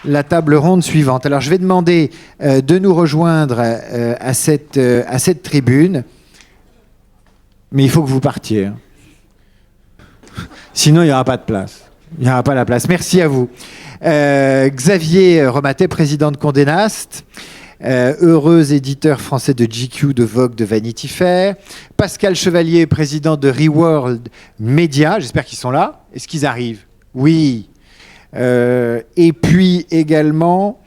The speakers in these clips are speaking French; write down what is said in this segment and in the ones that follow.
la table ronde suivante. Alors, je vais demander de nous rejoindre à cette tribune, mais il faut que vous partiez. Hein. Sinon, il n'y aura pas de place. Il n'y aura pas la place. Merci à vous. Xavier Rematet, président de Condé Nast, heureux éditeur français de GQ, de Vogue, de Vanity Fair. Pascal Chevalier, président de Reworld Media. J'espère qu'ils sont là. Est-ce qu'ils arrivent? Oui. Et puis également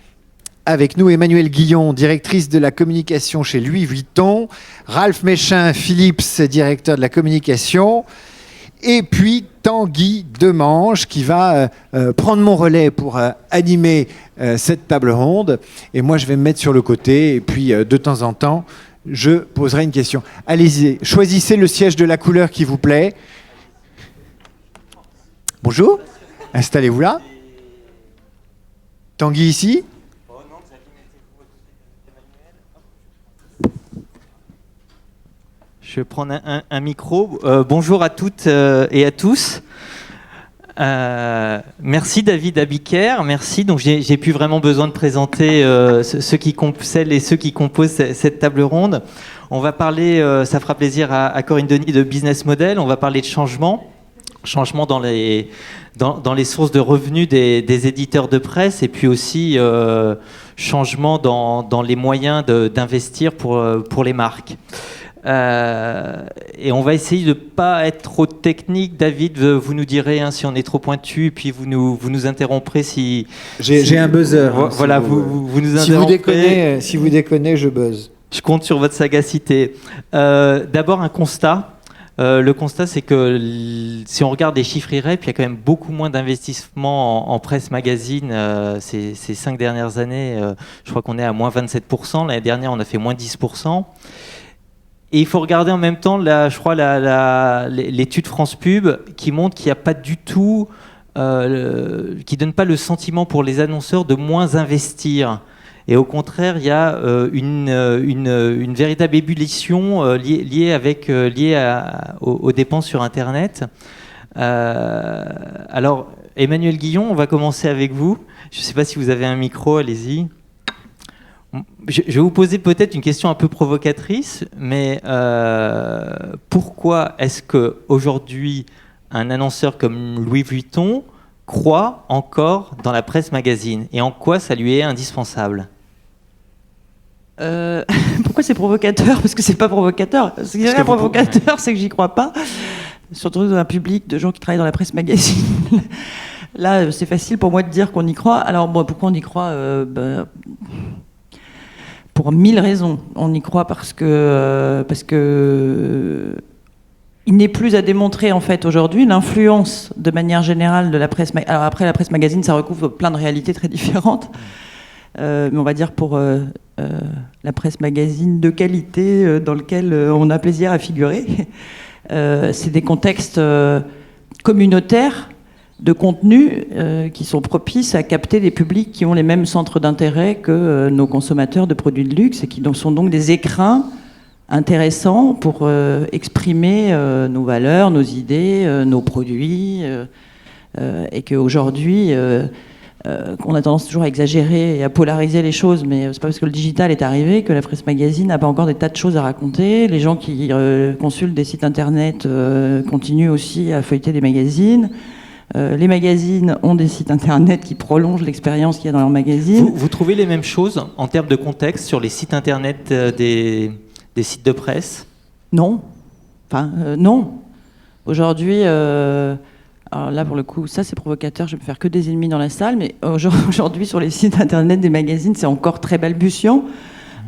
avec nous Emmanuelle Guillon, directrice de la communication chez Louis Vuitton. Ralph Méchin-Philips, directeur de la communication. Et puis Tanguy Demange qui va prendre mon relais pour animer cette table ronde. Et moi, je vais me mettre sur le côté. Et puis, de temps en temps, je poserai une question. Allez-y, choisissez le siège de la couleur qui vous plaît. Bonjour, installez-vous là. Tanguy ici. Je vais prendre un micro. Bonjour à toutes et à tous. Merci David Abiker, merci. Donc j'ai plus vraiment besoin de présenter celles et ceux qui composent cette table ronde. On va parler, ça fera plaisir à Corinne Denis, de business model. On va parler de changement dans les sources de revenus des éditeurs de presse, et puis aussi changement dans les moyens d'investir pour les marques. Et on va essayer de ne pas être trop technique. David, vous nous direz si on est trop pointu, et puis vous nous interromprez si... J'ai un buzzer. Voilà, vous nous interrompez. Si vous déconnez, je buzz. Je compte sur votre sagacité. D'abord, un constat. Le constat, c'est que si on regarde les chiffres IREP, il y a quand même beaucoup moins d'investissement en presse magazine ces 5 dernières années. Je crois qu'on est à moins 27%. L'année dernière, on a fait moins 10%. Et il faut regarder en même temps, l'étude France Pub qui montre qu'il n'y a pas du tout, qui donne pas le sentiment pour les annonceurs de moins investir. Et au contraire, il y a une véritable ébullition liée aux dépenses sur Internet. Alors, Emmanuelle Guillon, on va commencer avec vous. Je ne sais pas si vous avez un micro, allez-y. Je vais vous poser peut-être une question un peu provocatrice, mais pourquoi est-ce qu'aujourd'hui, un annonceur comme Louis Vuitton croit encore dans la presse magazine, et en quoi ça lui est indispensable? Pourquoi c'est provocateur? Parce que c'est pas provocateur. Ce qui est provocateur, c'est que j'y crois pas. Surtout dans un public de gens qui travaillent dans la presse magazine. Là, c'est facile pour moi de dire qu'on y croit. Alors, pourquoi on y croit? Pour 1000 raisons. On y croit parce que il n'est plus à démontrer en fait aujourd'hui l'influence de manière générale de la presse. Alors après, la presse magazine, ça recouvre plein de réalités très différentes. Mais on va dire pour la presse magazine de qualité dans lequel on a plaisir à figurer, c'est des contextes communautaires de contenu qui sont propices à capter des publics qui ont les mêmes centres d'intérêt que nos consommateurs de produits de luxe, et qui sont donc des écrins intéressants pour exprimer nos valeurs, nos idées, nos produits, et qu'aujourd'hui on a tendance toujours à exagérer et à polariser les choses, mais c'est pas parce que le digital est arrivé que la presse magazine n'a pas encore des tas de choses à raconter. Les gens qui consultent des sites internet continuent aussi à feuilleter des magazines. Les magazines ont des sites internet qui prolongent l'expérience qu'il y a dans leurs magazines. Vous trouvez les mêmes choses en termes de contexte sur les sites internet des sites de presse? Non. Enfin, non. Aujourd'hui, alors là, pour le coup, ça c'est provocateur, je vais me faire que des ennemis dans la salle, mais aujourd'hui, sur les sites internet des magazines, c'est encore très balbutiant.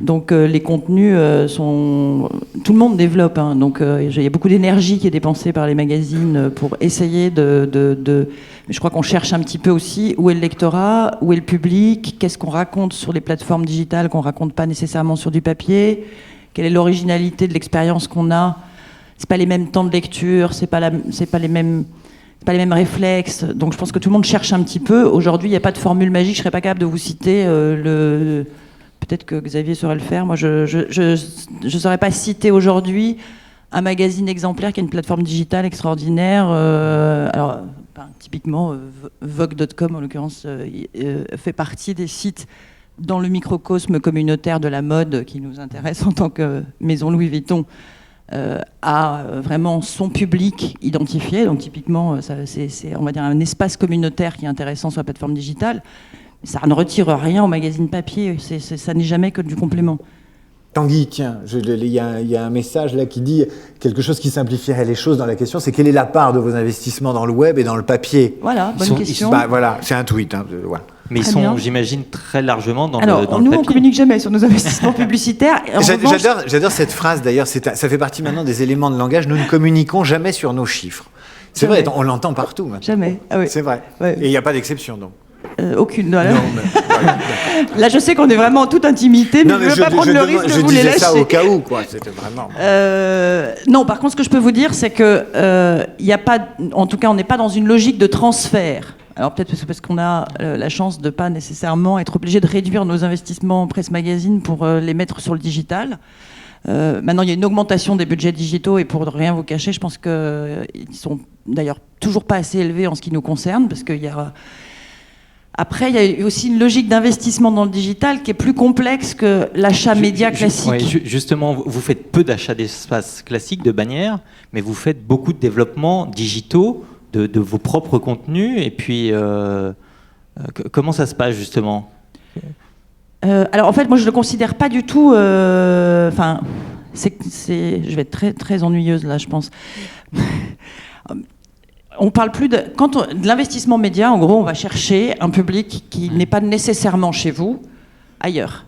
Donc les contenus sont... Tout le monde développe, hein, donc il y a beaucoup d'énergie qui est dépensée par les magazines pour essayer de... Je crois qu'on cherche un petit peu aussi où est le lectorat, où est le public, qu'est-ce qu'on raconte sur les plateformes digitales qu'on raconte pas nécessairement sur du papier, quelle est l'originalité de l'expérience qu'on a. C'est pas les mêmes temps de lecture, c'est pas les mêmes réflexes. Donc je pense que tout le monde cherche un petit peu. Aujourd'hui, il n'y a pas de formule magique. Je serais pas capable de vous citer Peut-être que Xavier saurait le faire. Moi, je ne saurais pas citer aujourd'hui un magazine exemplaire qui est une plateforme digitale extraordinaire. Typiquement, Vogue.com, en l'occurrence, fait partie des sites dans le microcosme communautaire de la mode qui nous intéresse en tant que maison Louis Vuitton, a vraiment son public identifié. Donc typiquement, c'est on va dire un espace communautaire qui est intéressant sur la plateforme digitale. Ça ne retire rien au magazine papier. Ça n'est jamais que du complément. Tanguy, tiens, il y a un message là qui dit quelque chose qui simplifierait les choses dans la question, c'est quelle est la part de vos investissements dans le web et dans le papier? Voilà, bonne question. Voilà, c'est un tweet. Voilà. Mais ils sont, j'imagine, très largement dans le papier. Nous, on ne communique jamais sur nos investissements publicitaires. J'adore cette phrase, d'ailleurs, ça fait partie maintenant des éléments de langage. Nous ne communiquons jamais sur nos chiffres. C'est vrai, on l'entend partout maintenant. Jamais. Ah oui. C'est vrai. Ouais. Et il n'y a pas d'exception, donc. Aucune. Non, Là, je sais qu'on est vraiment en toute intimité, mais je ne veux pas prendre le risque de vous les lâcher. Je disais ça au cas où, quoi. C'était vraiment... Non, par contre, ce que je peux vous dire, c'est que y a pas, en tout cas, on n'est pas dans une logique de transfert. Alors peut-être parce qu'on a la chance de ne pas nécessairement être obligé de réduire nos investissements presse magazine pour les mettre sur le digital. Maintenant, il y a une augmentation des budgets digitaux et pour ne rien vous cacher, je pense qu'ils sont d'ailleurs toujours pas assez élevés en ce qui nous concerne, parce qu'il y a... Après, il y a aussi une logique d'investissement dans le digital qui est plus complexe que l'achat média classique. Ouais, justement, vous faites peu d'achats d'espace classiques, de bannières, mais vous faites beaucoup de développements digitaux de vos propres contenus. Et puis, comment ça se passe, justement? Alors, en fait, moi, je ne le considère pas du tout... je vais être très, très ennuyeuse, là, je pense. On parle plus de l'investissement média. En gros, on va chercher un public qui n'est pas nécessairement chez vous, ailleurs.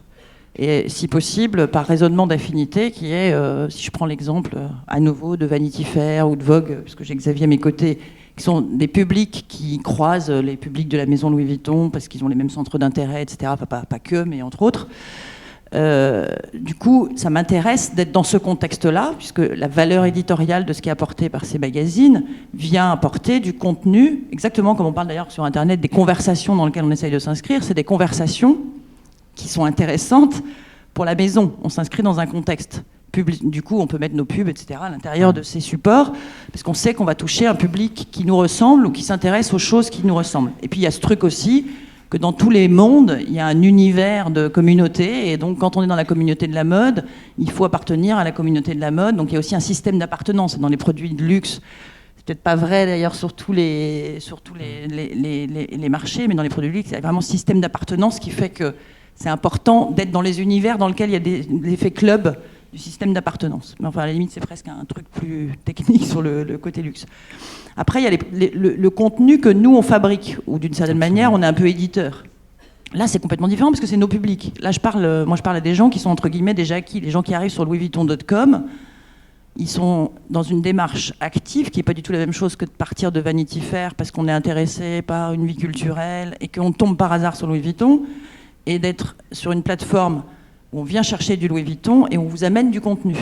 Et si possible, par raisonnement d'affinité, qui est, si je prends l'exemple à nouveau de Vanity Fair ou de Vogue, puisque j'ai Xavier à mes côtés, qui sont des publics qui croisent les publics de la maison Louis Vuitton parce qu'ils ont les mêmes centres d'intérêt, etc. Pas que, mais entre autres. Du coup, ça m'intéresse d'être dans ce contexte-là, puisque la valeur éditoriale de ce qui est apporté par ces magazines vient apporter du contenu, exactement comme on parle d'ailleurs sur Internet des conversations dans lesquelles on essaye de s'inscrire. C'est des conversations qui sont intéressantes pour la maison. On s'inscrit dans un contexte public. Du coup, on peut mettre nos pubs, etc. à l'intérieur de ces supports, parce qu'on sait qu'on va toucher un public qui nous ressemble ou qui s'intéresse aux choses qui nous ressemblent. Et puis, il y a ce truc aussi que dans tous les mondes, il y a un univers de communauté, et donc quand on est dans la communauté de la mode, il faut appartenir à la communauté de la mode, donc il y a aussi un système d'appartenance dans les produits de luxe. C'est peut-être pas vrai d'ailleurs sur tous les marchés, mais dans les produits de luxe, il y a vraiment un système d'appartenance qui fait que c'est important d'être dans les univers dans lesquels il y a des effets club du système d'appartenance. Mais enfin, à la limite, c'est presque un truc plus technique sur le côté luxe. Après, il y a le contenu que nous, on fabrique, ou d'une certaine manière, on est un peu éditeur. Là, c'est complètement différent parce que c'est nos publics. Là, je parle à des gens qui sont, entre guillemets, déjà acquis. Les gens qui arrivent sur louisvuitton.com, ils sont dans une démarche active qui n'est pas du tout la même chose que de partir de Vanity Fair parce qu'on est intéressé par une vie culturelle et qu'on tombe par hasard sur Louis Vuitton, et d'être sur une plateforme où on vient chercher du Louis Vuitton et on vous amène du contenu.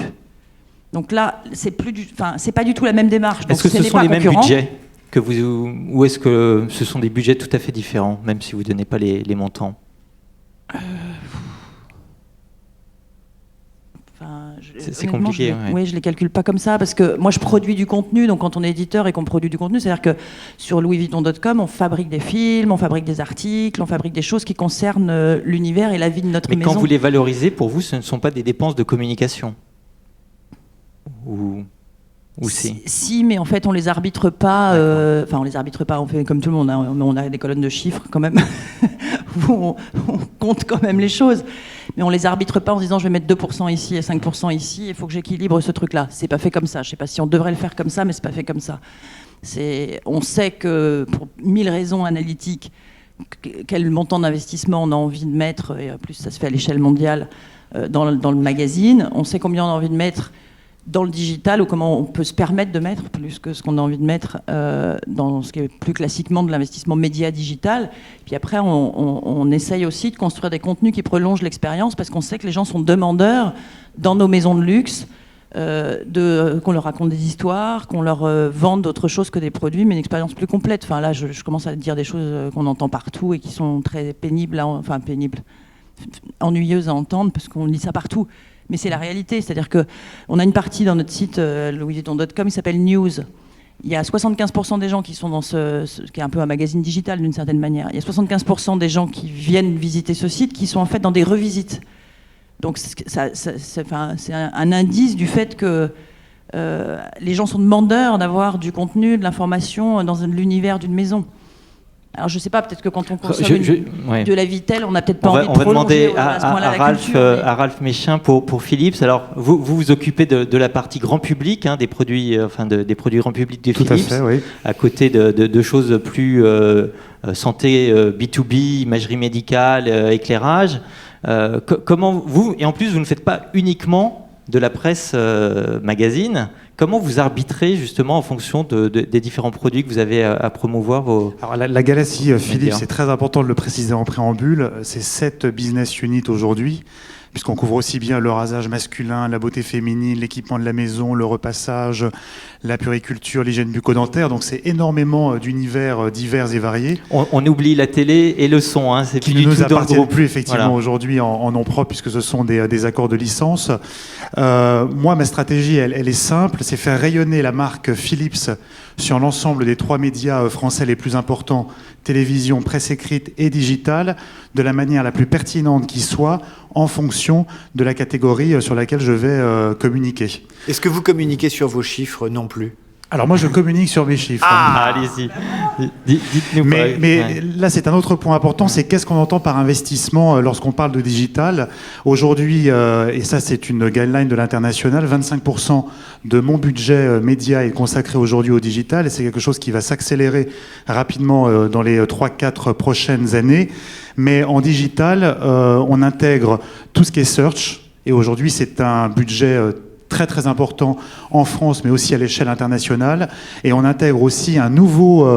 Donc là, c'est pas du tout la même démarche. Est-ce que ce sont les mêmes budgets que vous, ou est-ce que ce sont des budgets tout à fait différents, même si vous ne donnez pas les montants? C'est compliqué. Oui, je ne les calcule pas comme ça, parce que moi, je produis du contenu. Donc, quand on est éditeur et qu'on produit du contenu, c'est-à-dire que sur louisvuitton.com, on fabrique des films, on fabrique des articles, on fabrique des choses qui concernent l'univers et la vie de notre maison. Mais quand vous les valorisez, pour vous, ce ne sont pas des dépenses de communication? Ou si, mais en fait, on les arbitre pas. On les arbitre pas. On fait comme tout le monde. Hein, on a des colonnes de chiffres quand même. où on compte quand même les choses. Mais on les arbitre pas en se disant je vais mettre 2% ici et 5% ici. Il faut que j'équilibre ce truc-là. C'est pas fait comme ça. Je sais pas si on devrait le faire comme ça, mais c'est pas fait comme ça. On sait que pour 1000 raisons analytiques, quel montant d'investissement on a envie de mettre. Et en plus, ça se fait à l'échelle mondiale dans le magazine. On sait combien on a envie de mettre dans le digital, ou comment on peut se permettre de mettre plus que ce qu'on a envie de mettre dans ce qui est plus classiquement de l'investissement média digital. Puis après, on essaye aussi de construire des contenus qui prolongent l'expérience, parce qu'on sait que les gens sont demandeurs dans nos maisons de luxe, qu'on leur raconte des histoires, qu'on leur vende d'autres choses que des produits, mais une expérience plus complète. Enfin là, je commence à dire des choses qu'on entend partout et qui sont très pénibles, ennuyeuses à entendre, parce qu'on lit ça partout. Mais c'est la réalité, c'est-à-dire qu'on a une partie dans notre site louisvuitton.com qui s'appelle News. Il y a 75% des gens qui sont dans ce qui est un peu un magazine digital d'une certaine manière. Il y a 75% des gens qui viennent visiter ce site qui sont en fait dans des revisites. Donc c'est un indice du fait que les gens sont demandeurs d'avoir du contenu, de l'information dans l'univers d'une maison. Alors je sais pas, peut-être que quand on consomme de la Vitel, on n'a peut-être pas envie de prolonger à ce moment-là la culture. À Ralph Méchin pour Philips. Alors vous occupez de la partie grand public, des produits, des produits grand public de Philips. Tout à fait, oui. À côté de choses plus santé, B2B, imagerie médicale, éclairage. Comment vous, et en plus vous ne faites pas uniquement de la presse magazine, comment vous arbitrez justement en fonction des différents produits que vous avez à promouvoir Alors la galaxie Philips, c'est très important de le préciser en préambule, c'est 7 business units aujourd'hui, puisqu'on couvre aussi bien le rasage masculin, la beauté féminine, l'équipement de la maison, le repassage, la puriculture, l'hygiène bucco-dentaire. Donc c'est énormément d'univers divers et variés. On oublie la télé et le son, c'est qui plus ne du nous tout dans le appartiennent groupe. plus effectivement Voilà. aujourd'hui en nom propre, puisque ce sont des accords de licence. Moi, ma stratégie, elle est simple, c'est faire rayonner la marque Philips sur l'ensemble des 3 médias français les plus importants, télévision, presse écrite et digitale, de la manière la plus pertinente qui soit, en fonction de la catégorie sur laquelle je vais communiquer. Est-ce que vous communiquez sur vos chiffres non plus? Alors moi, je communique sur mes chiffres. Allez-y, dites-nous. Mais là, c'est un autre point important, c'est qu'est-ce qu'on entend par investissement lorsqu'on parle de digital. Aujourd'hui, et ça c'est une guideline de l'international, 25% de mon budget média est consacré aujourd'hui au digital, et c'est quelque chose qui va s'accélérer rapidement dans les 3-4 prochaines années. Mais en digital, on intègre tout ce qui est search, et aujourd'hui c'est un budget très très important en France, mais aussi à l'échelle internationale. Et on intègre aussi un nouveau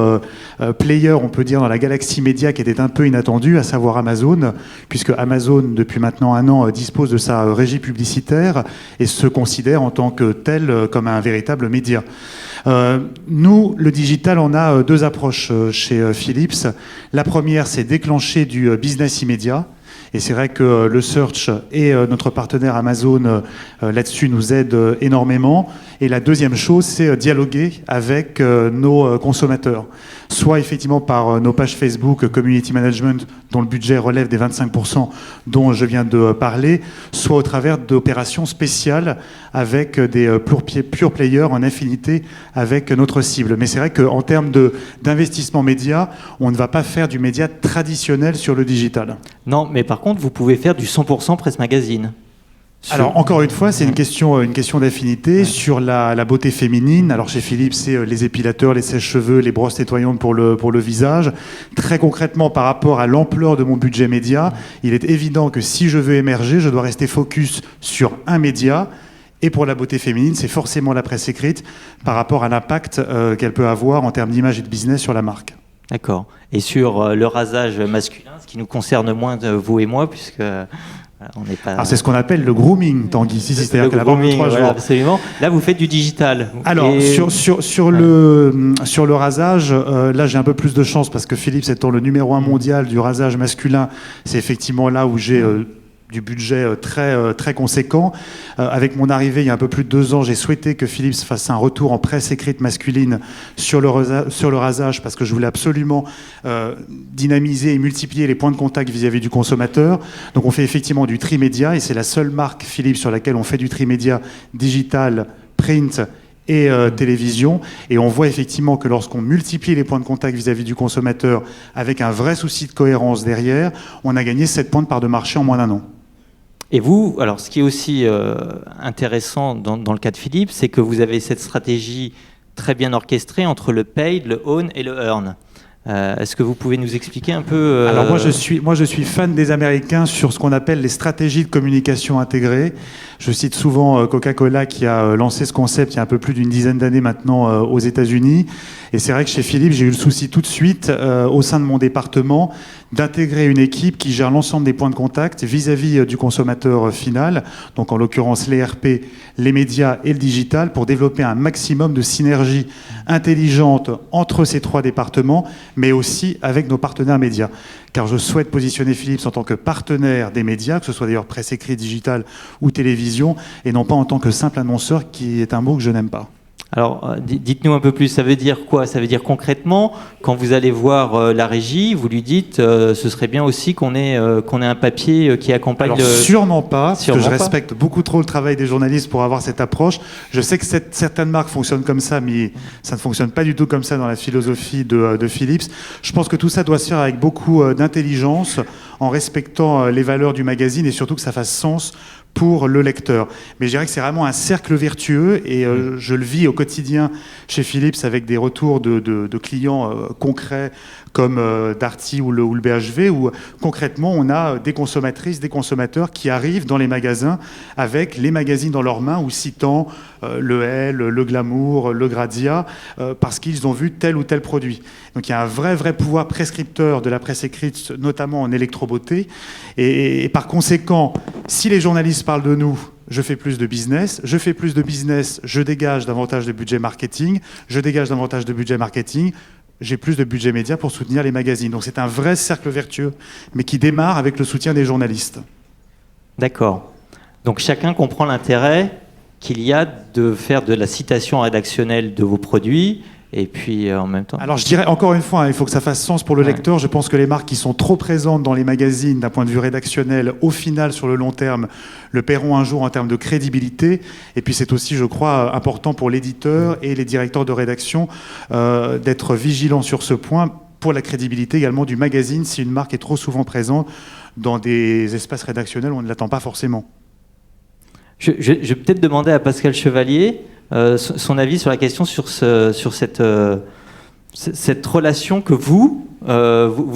player, on peut dire, dans la galaxie média qui était un peu inattendu, à savoir Amazon, puisque Amazon, depuis maintenant 1 an, dispose de sa régie publicitaire et se considère en tant que tel comme un véritable média. Nous, le digital, on a 2 approches chez Philips. La première, c'est déclencher du business immédiat. Et c'est vrai que le search et notre partenaire Amazon là-dessus nous aident énormément. Et la deuxième chose, c'est dialoguer avec nos consommateurs. Soit effectivement par nos pages Facebook Community Management, dont le budget relève des 25% dont je viens de parler, soit au travers d'opérations spéciales avec des pure players en affinité avec notre cible. Mais c'est vrai qu'en termes d'investissement média, on ne va pas faire du média traditionnel sur le digital. Non, mais par contre, vous pouvez faire du 100% presse magazine. Alors, encore une fois, c'est une question d'affinité. Sur la beauté féminine. Alors, chez Philips, c'est les épilateurs, les sèche-cheveux, les brosses nettoyantes pour le visage. Très concrètement, par rapport à l'ampleur de mon budget média, il est évident que si je veux émerger, je dois rester focus sur un média. Et pour la beauté féminine, c'est forcément la presse écrite par rapport à l'impact qu'elle peut avoir en termes d'image et de business sur la marque. D'accord. Et sur le rasage masculin, ce qui nous concerne moins, vous et moi, puisque... on n'est pas... Alors c'est ce qu'on appelle le grooming, Tanguy. C'est-à-dire le grooming, voilà, absolument. Là, vous faites du digital. Alors sur le rasage, là j'ai un peu plus de chance parce que Philips étant le numéro 1 mondial du rasage masculin, c'est effectivement là où j'ai du budget très conséquent. Avec mon arrivée il y a un peu plus de 2 ans, j'ai souhaité que Philips fasse un retour en presse écrite masculine sur le rasage parce que je voulais absolument dynamiser et multiplier les points de contact vis-à-vis du consommateur. Donc on fait effectivement du tri-média et c'est la seule marque Philips sur laquelle on fait du tri-média digital, print et télévision. Et on voit effectivement que lorsqu'on multiplie les points de contact vis-à-vis du consommateur avec un vrai souci de cohérence derrière, on a gagné 7 points de part de marché en moins d'1 an. Et vous, alors ce qui est aussi intéressant dans le cas de Philips, c'est que vous avez cette stratégie très bien orchestrée entre le paid, le own et le earn. Est-ce que vous pouvez nous expliquer un peu Alors moi je suis fan des Américains sur ce qu'on appelle les stratégies de communication intégrées. Je cite souvent Coca-Cola qui a lancé ce concept il y a un peu plus d'une dizaine d'années maintenant aux États-Unis. Et c'est vrai que chez Philips, j'ai eu le souci tout de suite au sein de mon département d'intégrer une équipe qui gère l'ensemble des points de contact vis-à-vis du consommateur final, donc en l'occurrence les RP, les médias et le digital, pour développer un maximum de synergie intelligente entre ces 3 départements, mais aussi avec nos partenaires médias. Car je souhaite positionner Philips en tant que partenaire des médias, que ce soit d'ailleurs presse écrite, digitale ou télévision, et non pas en tant que simple annonceur, qui est un mot que je n'aime pas. Alors, dites-nous un peu plus, ça veut dire quoi? Ça veut dire concrètement, quand vous allez voir la régie, vous lui dites ce serait bien aussi qu'on ait un papier qui accompagne Alors, sûrement pas, parce que je pas. respecte beaucoup trop le travail des journalistes pour avoir cette approche. Je sais que certaines marques fonctionnent comme ça, mais ça ne fonctionne pas du tout comme ça dans la philosophie de Philips. Je pense que tout ça doit se faire avec beaucoup d'intelligence, en respectant les valeurs du magazine et surtout que ça fasse sens pour le lecteur. Mais je dirais que c'est vraiment un cercle vertueux et je le vis au quotidien chez Philips avec des retours de clients concrets comme Darty ou le BHV, où concrètement on a des consommatrices, des consommateurs qui arrivent dans les magasins avec les magazines dans leurs mains ou citant le Elle, le Glamour, le Grazia, parce qu'ils ont vu tel ou tel produit. Donc il y a un vrai pouvoir prescripteur de la presse écrite, notamment en électrobeauté. Et par conséquent, si les journalistes parlent de nous, je fais plus de business, je dégage davantage de budget marketing, j'ai plus de budget média pour soutenir les magazines. Donc c'est un vrai cercle vertueux, mais qui démarre avec le soutien des journalistes. D'accord. Donc chacun comprend l'intérêt qu'il y a de faire de la citation rédactionnelle de vos produits, et puis en même temps... Alors je dirais encore une fois, il faut que ça fasse sens pour le lecteur. Je pense que les marques qui sont trop présentes dans les magazines d'un point de vue rédactionnel, au final, sur le long terme, le paieront un jour en termes de crédibilité. Et puis c'est aussi, je crois, important pour l'éditeur et les directeurs de rédaction d'être vigilants sur ce point, pour la crédibilité également du magazine, si une marque est trop souvent présente dans des espaces rédactionnels où on ne l'attend pas forcément. Je vais peut-être demander à Pascal Chevalier son avis sur la question sur cette relation que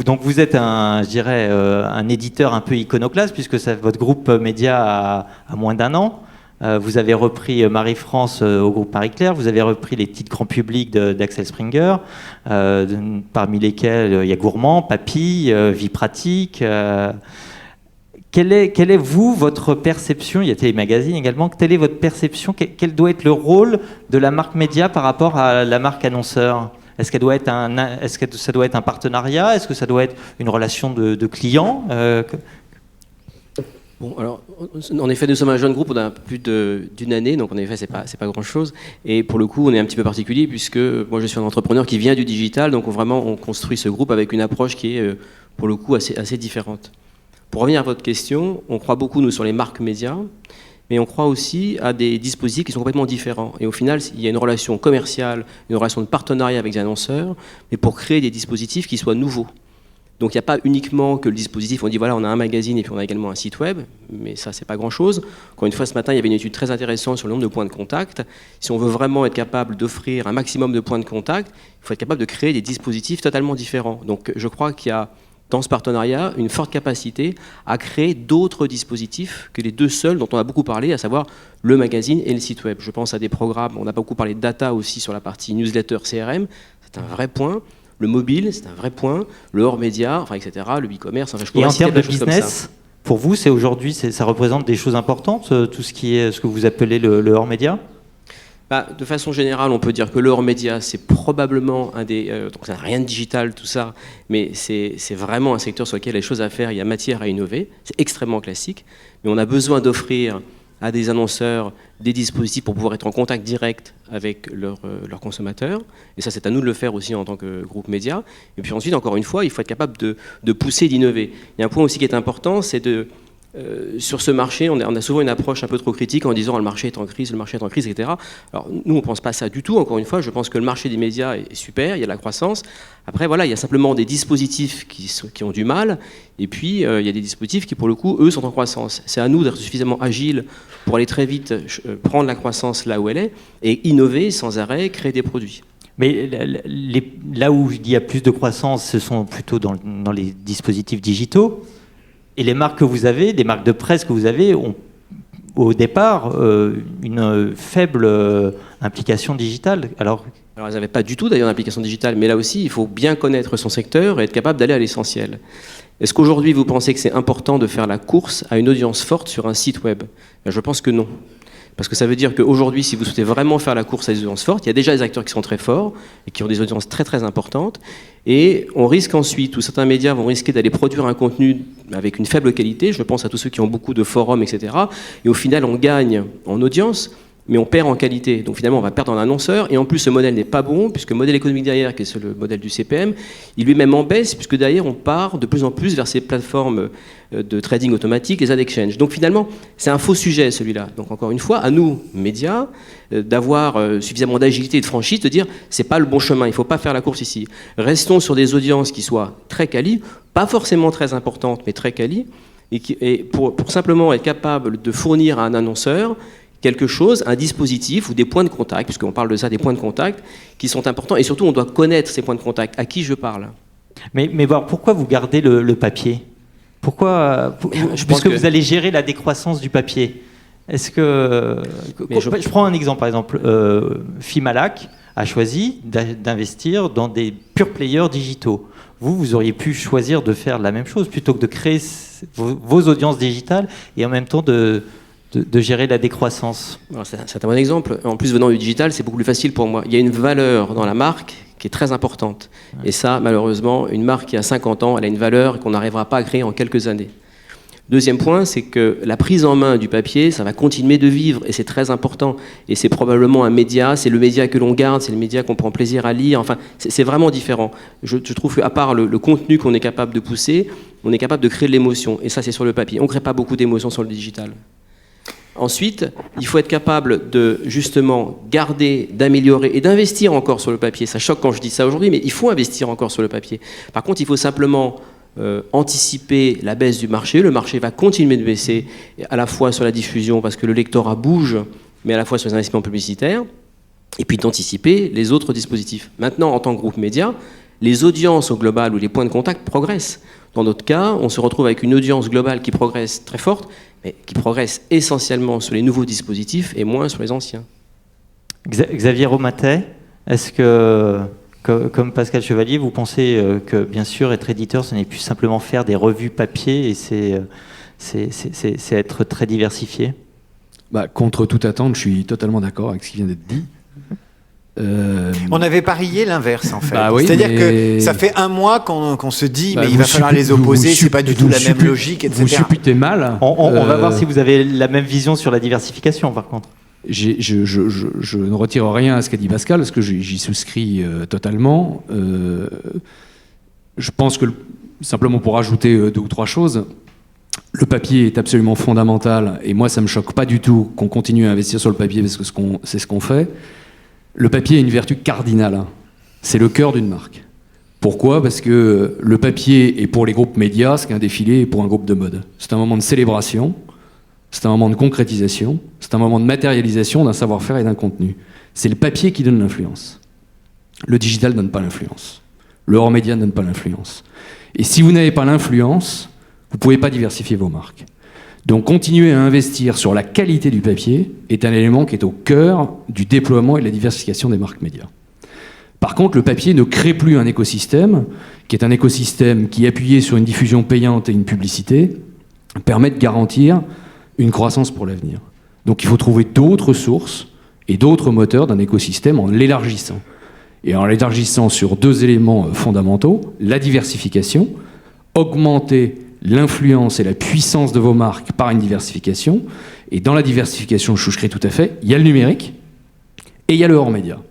donc vous êtes un éditeur un peu iconoclaste, puisque votre groupe média a moins d'1 an. Vous avez repris Marie-France au groupe Marie-Claire, vous avez repris les titres grand public d'Axel Springer, parmi lesquels il y a Gourmand, Papy, Vie pratique. Quelle est, vous, votre perception, il y a Télémagazine également, quelle est votre perception, quel doit être le rôle de la marque média par rapport à la marque annonceur? Est-ce que ça doit être un partenariat? Est-ce que ça doit être une relation de client? Bon, alors, en effet, nous sommes un jeune groupe, on a plus d'une année, donc en effet, c'est pas grand-chose. Et pour le coup, on est un petit peu particulier, puisque moi, je suis un entrepreneur qui vient du digital, donc on construit ce groupe avec une approche qui est, pour le coup, assez différente. Pour revenir à votre question, on croit beaucoup, nous, sur les marques médias, mais on croit aussi à des dispositifs qui sont complètement différents. Et au final, il y a une relation commerciale, une relation de partenariat avec des annonceurs, mais pour créer des dispositifs qui soient nouveaux. Donc il n'y a pas uniquement que le dispositif, on dit voilà, on a un magazine et puis on a également un site web, mais ça, c'est pas grand-chose. Encore une fois, ce matin, il y avait une étude très intéressante sur le nombre de points de contact. Si on veut vraiment être capable d'offrir un maximum de points de contact, il faut être capable de créer des dispositifs totalement différents. Donc je crois qu'il y a dans ce partenariat une forte capacité à créer d'autres dispositifs que les deux seuls dont on a beaucoup parlé, à savoir le magazine et le site web. Je pense à des programmes, on a beaucoup parlé de data aussi sur la partie newsletter CRM, c'est un vrai point. Le mobile, c'est un vrai point. Le hors-média, enfin, etc. Le e-commerce. Enfin, et en termes de business, pour vous, aujourd'hui, ça représente des choses importantes, tout ce qui est ce que vous appelez le hors-média? De façon générale, on peut dire que le hors-média, c'est probablement un des... donc ça n'a rien de digital, tout ça, mais c'est vraiment un secteur sur lequel il y a des choses à faire, il y a matière à innover. C'est extrêmement classique, mais on a besoin d'offrir à des annonceurs des dispositifs pour pouvoir être en contact direct avec leurs consommateurs. Et ça, c'est à nous de le faire aussi en tant que groupe média. Et puis ensuite, encore une fois, il faut être capable de pousser, d'innover. Il y a un point aussi qui est important, c'est sur ce marché, on a souvent une approche un peu trop critique en disant le marché est en crise, etc. Alors nous, on ne pense pas ça du tout. Encore une fois, je pense que le marché des médias est super, il y a de la croissance. Après, voilà, il y a simplement des dispositifs qui ont du mal, et puis il y a des dispositifs qui, pour le coup, eux, sont en croissance. C'est à nous d'être suffisamment agiles pour aller très vite prendre la croissance là où elle est, et innover sans arrêt, créer des produits. Mais là où il y a plus de croissance, ce sont plutôt dans les dispositifs digitaux. Et les marques que vous avez, les marques de presse que vous avez, ont au départ une faible implication digitale. Alors elles n'avaient pas du tout d'ailleurs d'implication digitale, mais là aussi, il faut bien connaître son secteur et être capable d'aller à l'essentiel. Est-ce qu'aujourd'hui, vous pensez que c'est important de faire la course à une audience forte sur un site web? Je pense que non. Parce que ça veut dire qu'aujourd'hui, si vous souhaitez vraiment faire la course à des audiences fortes, il y a déjà des acteurs qui sont très forts et qui ont des audiences très très importantes. Et on risque ensuite, ou certains médias vont risquer d'aller produire un contenu avec une faible qualité. Je pense à tous ceux qui ont beaucoup de forums, etc. Et au final, on gagne en audience, mais on perd en qualité. Donc finalement, on va perdre en annonceur. Et en plus, ce modèle n'est pas bon, puisque le modèle économique derrière, qui est le modèle du CPM, il lui-même en baisse, puisque derrière, on part de plus en plus vers ces plateformes de trading automatique, les ad exchange. Donc finalement, c'est un faux sujet, celui-là. Donc encore une fois, à nous, médias, d'avoir suffisamment d'agilité et de franchise, de dire, c'est pas le bon chemin, il ne faut pas faire la course ici. Restons sur des audiences qui soient très quali, pas forcément très importantes, mais très quali, et pour simplement être capable de fournir à un annonceur quelque chose, un dispositif ou des points de contact, puisqu'on parle de ça, des points de contact, qui sont importants, et surtout on doit connaître ces points de contact, à qui je parle. Mais bon, pourquoi vous gardez le papier ? Pourquoi, puisque vous allez gérer la décroissance du papier. Est-ce que... Je prends un exemple, par exemple, Fimalac a choisi d'investir dans des pure players digitaux. Vous auriez pu choisir de faire la même chose, plutôt que de créer vos audiences digitales et en même temps de gérer la décroissance. C'est un bon exemple. En plus, venant du digital, c'est beaucoup plus facile pour moi. Il y a une valeur dans la marque qui est très importante. Et ça, malheureusement, une marque qui a 50 ans, elle a une valeur qu'on n'arrivera pas à créer en quelques années. Deuxième point, c'est que la prise en main du papier, ça va continuer de vivre, et c'est très important. Et c'est probablement un média, c'est le média que l'on garde, c'est le média qu'on prend plaisir à lire. Enfin, c'est vraiment différent. Je trouve qu'à part le contenu qu'on est capable de pousser, on est capable de créer de l'émotion. Et ça, c'est sur le papier. On ne crée pas beaucoup d'émotions sur le digital. Ensuite, il faut être capable de justement garder, d'améliorer et d'investir encore sur le papier. Ça choque quand je dis ça aujourd'hui, mais il faut investir encore sur le papier. Par contre, il faut simplement anticiper la baisse du marché. Le marché va continuer de baisser, à la fois sur la diffusion, parce que le lectorat bouge, mais à la fois sur les investissements publicitaires, et puis d'anticiper les autres dispositifs. Maintenant, en tant que groupe média, les audiences au global ou les points de contact progressent. Dans notre cas, on se retrouve avec une audience globale qui progresse très forte, mais qui progresse essentiellement sur les nouveaux dispositifs et moins sur les anciens. Xavier Romatet, est-ce que, comme Pascal Chevalier, vous pensez que, bien sûr, être éditeur, ce n'est plus simplement faire des revues papier et c'est être très diversifié ? Contre toute attente, je suis totalement d'accord avec ce qui vient d'être dit. On avait parié l'inverse en fait. Oui, c'est-à-dire que ça fait un mois qu'on se dit mais il va falloir les opposer, c'est pas du tout la même logique, etc. Vous supputez mal. On va voir si vous avez la même vision sur la diversification par contre. Je ne retire rien à ce qu'a dit Pascal, parce que j'y souscris totalement. Je pense que, simplement pour ajouter 2 ou 3 choses, le papier est absolument fondamental, et moi ça ne me choque pas du tout qu'on continue à investir sur le papier, parce que c'est ce qu'on fait. Le papier a une vertu cardinale, c'est le cœur d'une marque. Pourquoi ? Parce que le papier est pour les groupes médias ce qu'un défilé est pour un groupe de mode. C'est un moment de célébration, c'est un moment de concrétisation, c'est un moment de matérialisation d'un savoir-faire et d'un contenu. C'est le papier qui donne l'influence. Le digital ne donne pas l'influence. Le hors-média ne donne pas l'influence. Et si vous n'avez pas l'influence, vous ne pouvez pas diversifier vos marques. Donc continuer à investir sur la qualité du papier est un élément qui est au cœur du déploiement et de la diversification des marques médias. Par contre, le papier ne crée plus un écosystème qui est un écosystème qui, appuyé sur une diffusion payante et une publicité, permet de garantir une croissance pour l'avenir. Donc il faut trouver d'autres sources et d'autres moteurs d'un écosystème en l'élargissant. Et en l'élargissant sur 2 éléments fondamentaux, la diversification, augmenter l'influence et la puissance de vos marques par une diversification. Et dans la diversification, je souscris tout à fait, il y a le numérique et il y a le hors-média.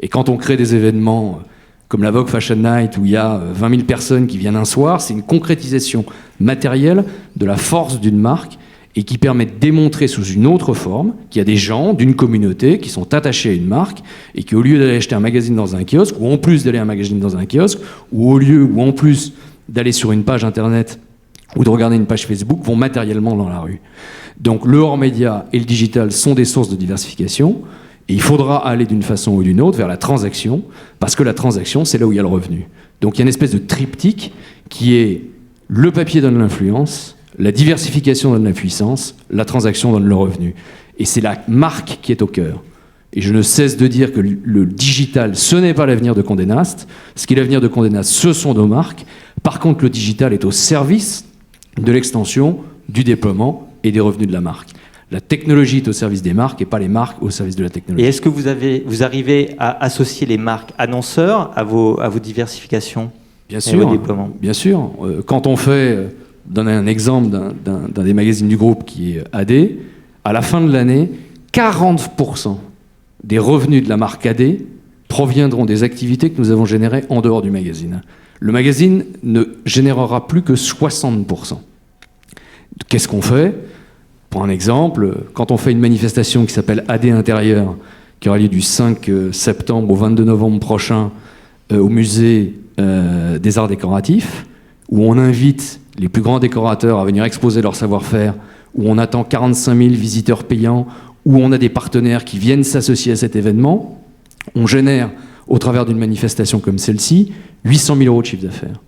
Et quand on crée des événements comme la Vogue Fashion Night, où il y a 20 000 personnes qui viennent un soir, c'est une concrétisation matérielle de la force d'une marque et qui permet de démontrer sous une autre forme qu'il y a des gens d'une communauté qui sont attachés à une marque et qui, au lieu d'aller acheter un magazine dans un kiosque, ou en plus d'aller un magazine dans un kiosque, ou en plus d'aller sur une page internet ou de regarder une page Facebook, vont matériellement dans la rue. Donc le hors-média et le digital sont des sources de diversification, et il faudra aller d'une façon ou d'une autre vers la transaction, parce que la transaction, c'est là où il y a le revenu. Donc il y a une espèce de triptyque qui est le papier donne l'influence, la diversification donne la puissance, la transaction donne le revenu. Et c'est la marque qui est au cœur. Et je ne cesse de dire que le digital, ce n'est pas l'avenir de Condé Nast. Ce qui est l'avenir de Condé Nast, ce sont nos marques. Par contre, le digital est au service de l'extension, du déploiement et des revenus de la marque. La technologie est au service des marques et pas les marques au service de la Et technologie. est-ce que vous arrivez à associer les marques annonceurs à vos diversifications Bien et au sûr, déploiement? bien sûr. Quand on fait, donner un exemple d'un des magazines du groupe qui est AD, à la fin de l'année, 40% des revenus de la marque AD proviendront des activités que nous avons générées en dehors du magazine. Le magazine ne générera plus que 60%. Qu'est-ce qu'on fait? Pour un exemple, quand on fait une manifestation qui s'appelle AD Intérieur, qui aura lieu du 5 septembre au 22 novembre prochain au musée des arts décoratifs, où on invite les plus grands décorateurs à venir exposer leur savoir-faire, où on attend 45 000 visiteurs payants, où on a des partenaires qui viennent s'associer à cet événement, on génère, au travers d'une manifestation comme celle-ci, 800 000 euros de chiffre d'affaires.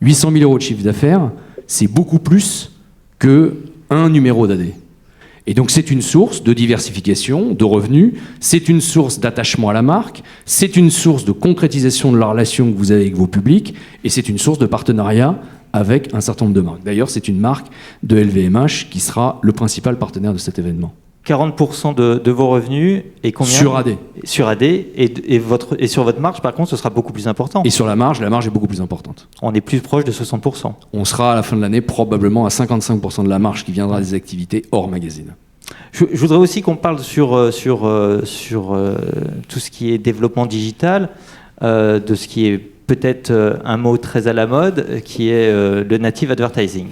800 000 euros de chiffre d'affaires, c'est beaucoup plus qu'un numéro d'AD. Et donc c'est une source de diversification, de revenus, c'est une source d'attachement à la marque, c'est une source de concrétisation de la relation que vous avez avec vos publics, et c'est une source de partenariat avec un certain nombre de marques. D'ailleurs, c'est une marque de LVMH qui sera le principal partenaire de cet événement. 40% de vos revenus et combien Sur AD. Sur AD et sur votre marge, par contre, ce sera beaucoup plus important. Et sur la marge est beaucoup plus importante. On est plus proche de 60%. On sera à la fin de l'année probablement à 55% de la marge qui viendra des activités hors magazine. Je voudrais aussi qu'on parle sur tout ce qui est développement digital, de ce qui est peut-être un mot très à la mode, qui est le native advertising.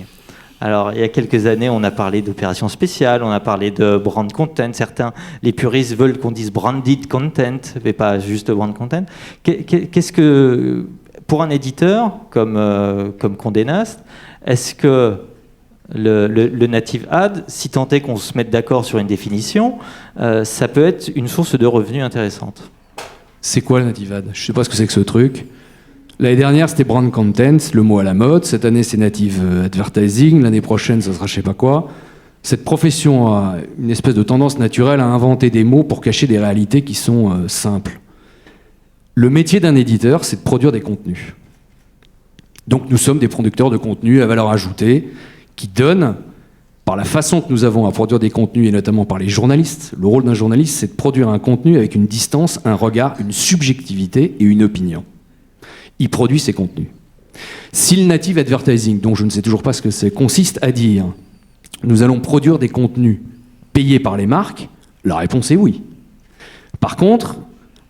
Alors, il y a quelques années, on a parlé d'opérations spéciales, on a parlé de brand content. Certains, les puristes veulent qu'on dise branded content, mais pas juste brand content. Qu'est-ce que, pour un éditeur comme Condé Nast, est-ce que le native ad, si tant est qu'on se mette d'accord sur une définition, ça peut être une source de revenus intéressante? C'est quoi le native ad? Je ne sais pas ce que c'est que ce truc. L'année dernière, c'était brand content, le mot à la mode. Cette année, c'est native advertising. L'année prochaine, ça sera je sais pas quoi. Cette profession a une espèce de tendance naturelle à inventer des mots pour cacher des réalités qui sont simples. Le métier d'un éditeur, c'est de produire des contenus. Donc nous sommes des producteurs de contenus à valeur ajoutée qui donnent, par la façon que nous avons à produire des contenus, et notamment par les journalistes. Le rôle d'un journaliste, c'est de produire un contenu avec une distance, un regard, une subjectivité et une opinion. Il produit ses contenus. Si le native advertising, dont je ne sais toujours pas ce que c'est, consiste à dire nous allons produire des contenus payés par les marques, la réponse est oui. Par contre,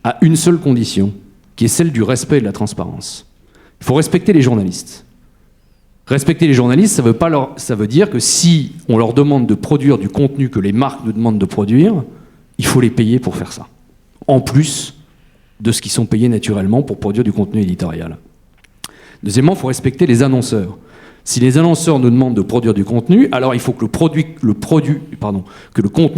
à une seule condition, qui est celle du respect et de la transparence. Il faut respecter les journalistes. Respecter les journalistes, ça veut dire que si on leur demande de produire du contenu que les marques nous demandent de produire, il faut les payer pour faire ça. En plus de ce qu'ils sont payés naturellement pour produire du contenu éditorial. Deuxièmement, il faut respecter les annonceurs. Si les annonceurs nous demandent de produire du contenu, alors il faut que le contenu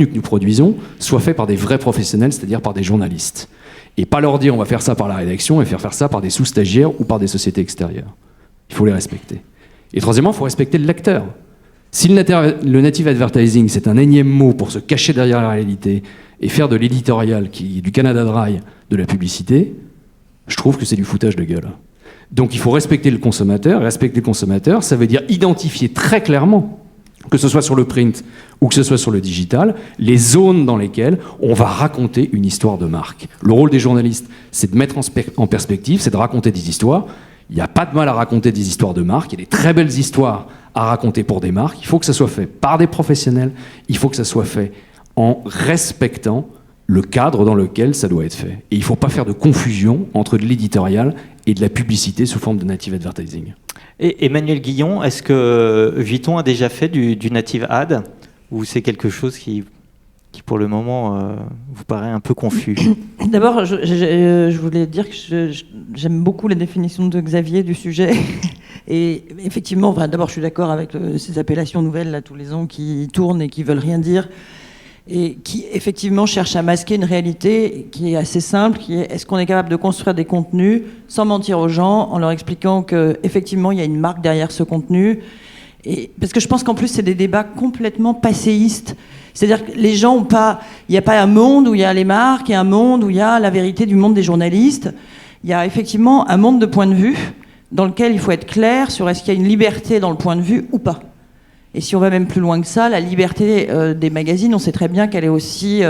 que nous produisons soit fait par des vrais professionnels, c'est-à-dire par des journalistes. Et pas leur dire on va faire ça par la rédaction et faire ça par des sous-stagiaires ou par des sociétés extérieures. Il faut les respecter. Et troisièmement, il faut respecter le lecteur. Si le native advertising, c'est un énième mot pour se cacher derrière la réalité et faire de l'éditorial, qui est du Canada Dry, de la publicité, je trouve que c'est du foutage de gueule. Donc il faut respecter le consommateur. Respecter le consommateur, ça veut dire identifier très clairement, que ce soit sur le print ou que ce soit sur le digital, les zones dans lesquelles on va raconter une histoire de marque. Le rôle des journalistes, c'est de mettre en perspective, c'est de raconter des histoires. Il n'y a pas de mal à raconter des histoires de marque. Il y a des très belles histoires à raconter pour des marques. Il faut que ça soit fait par des professionnels. Il faut que ça soit fait en respectant le cadre dans lequel ça doit être fait. Et il ne faut pas faire de confusion entre de l'éditorial et de la publicité sous forme de native advertising. Et Emmanuel Guillon, est-ce que Vuitton a déjà fait du native ad, ou c'est quelque chose qui pour le moment vous paraît un peu confus? D'abord, je voulais dire que j'aime beaucoup les définitions de Xavier du sujet. Et effectivement, d'abord, je suis d'accord avec ces appellations nouvelles là, tous les ans qui tournent et qui veulent rien dire, et qui effectivement cherchent à masquer une réalité qui est assez simple, qui est est-ce qu'on est capable de construire des contenus sans mentir aux gens, en leur expliquant qu'effectivement, il y a une marque derrière ce contenu. Et, parce que je pense qu'en plus, c'est des débats complètement passéistes. C'est-à-dire que les gens ont pas... Il n'y a pas un monde où il y a les marques et un monde où il y a la vérité du monde des journalistes. Il y a effectivement un monde de points de vue dans lequel il faut être clair sur est-ce qu'il y a une liberté dans le point de vue ou pas. Et si on va même plus loin que ça, la liberté des magazines, on sait très bien qu'elle est aussi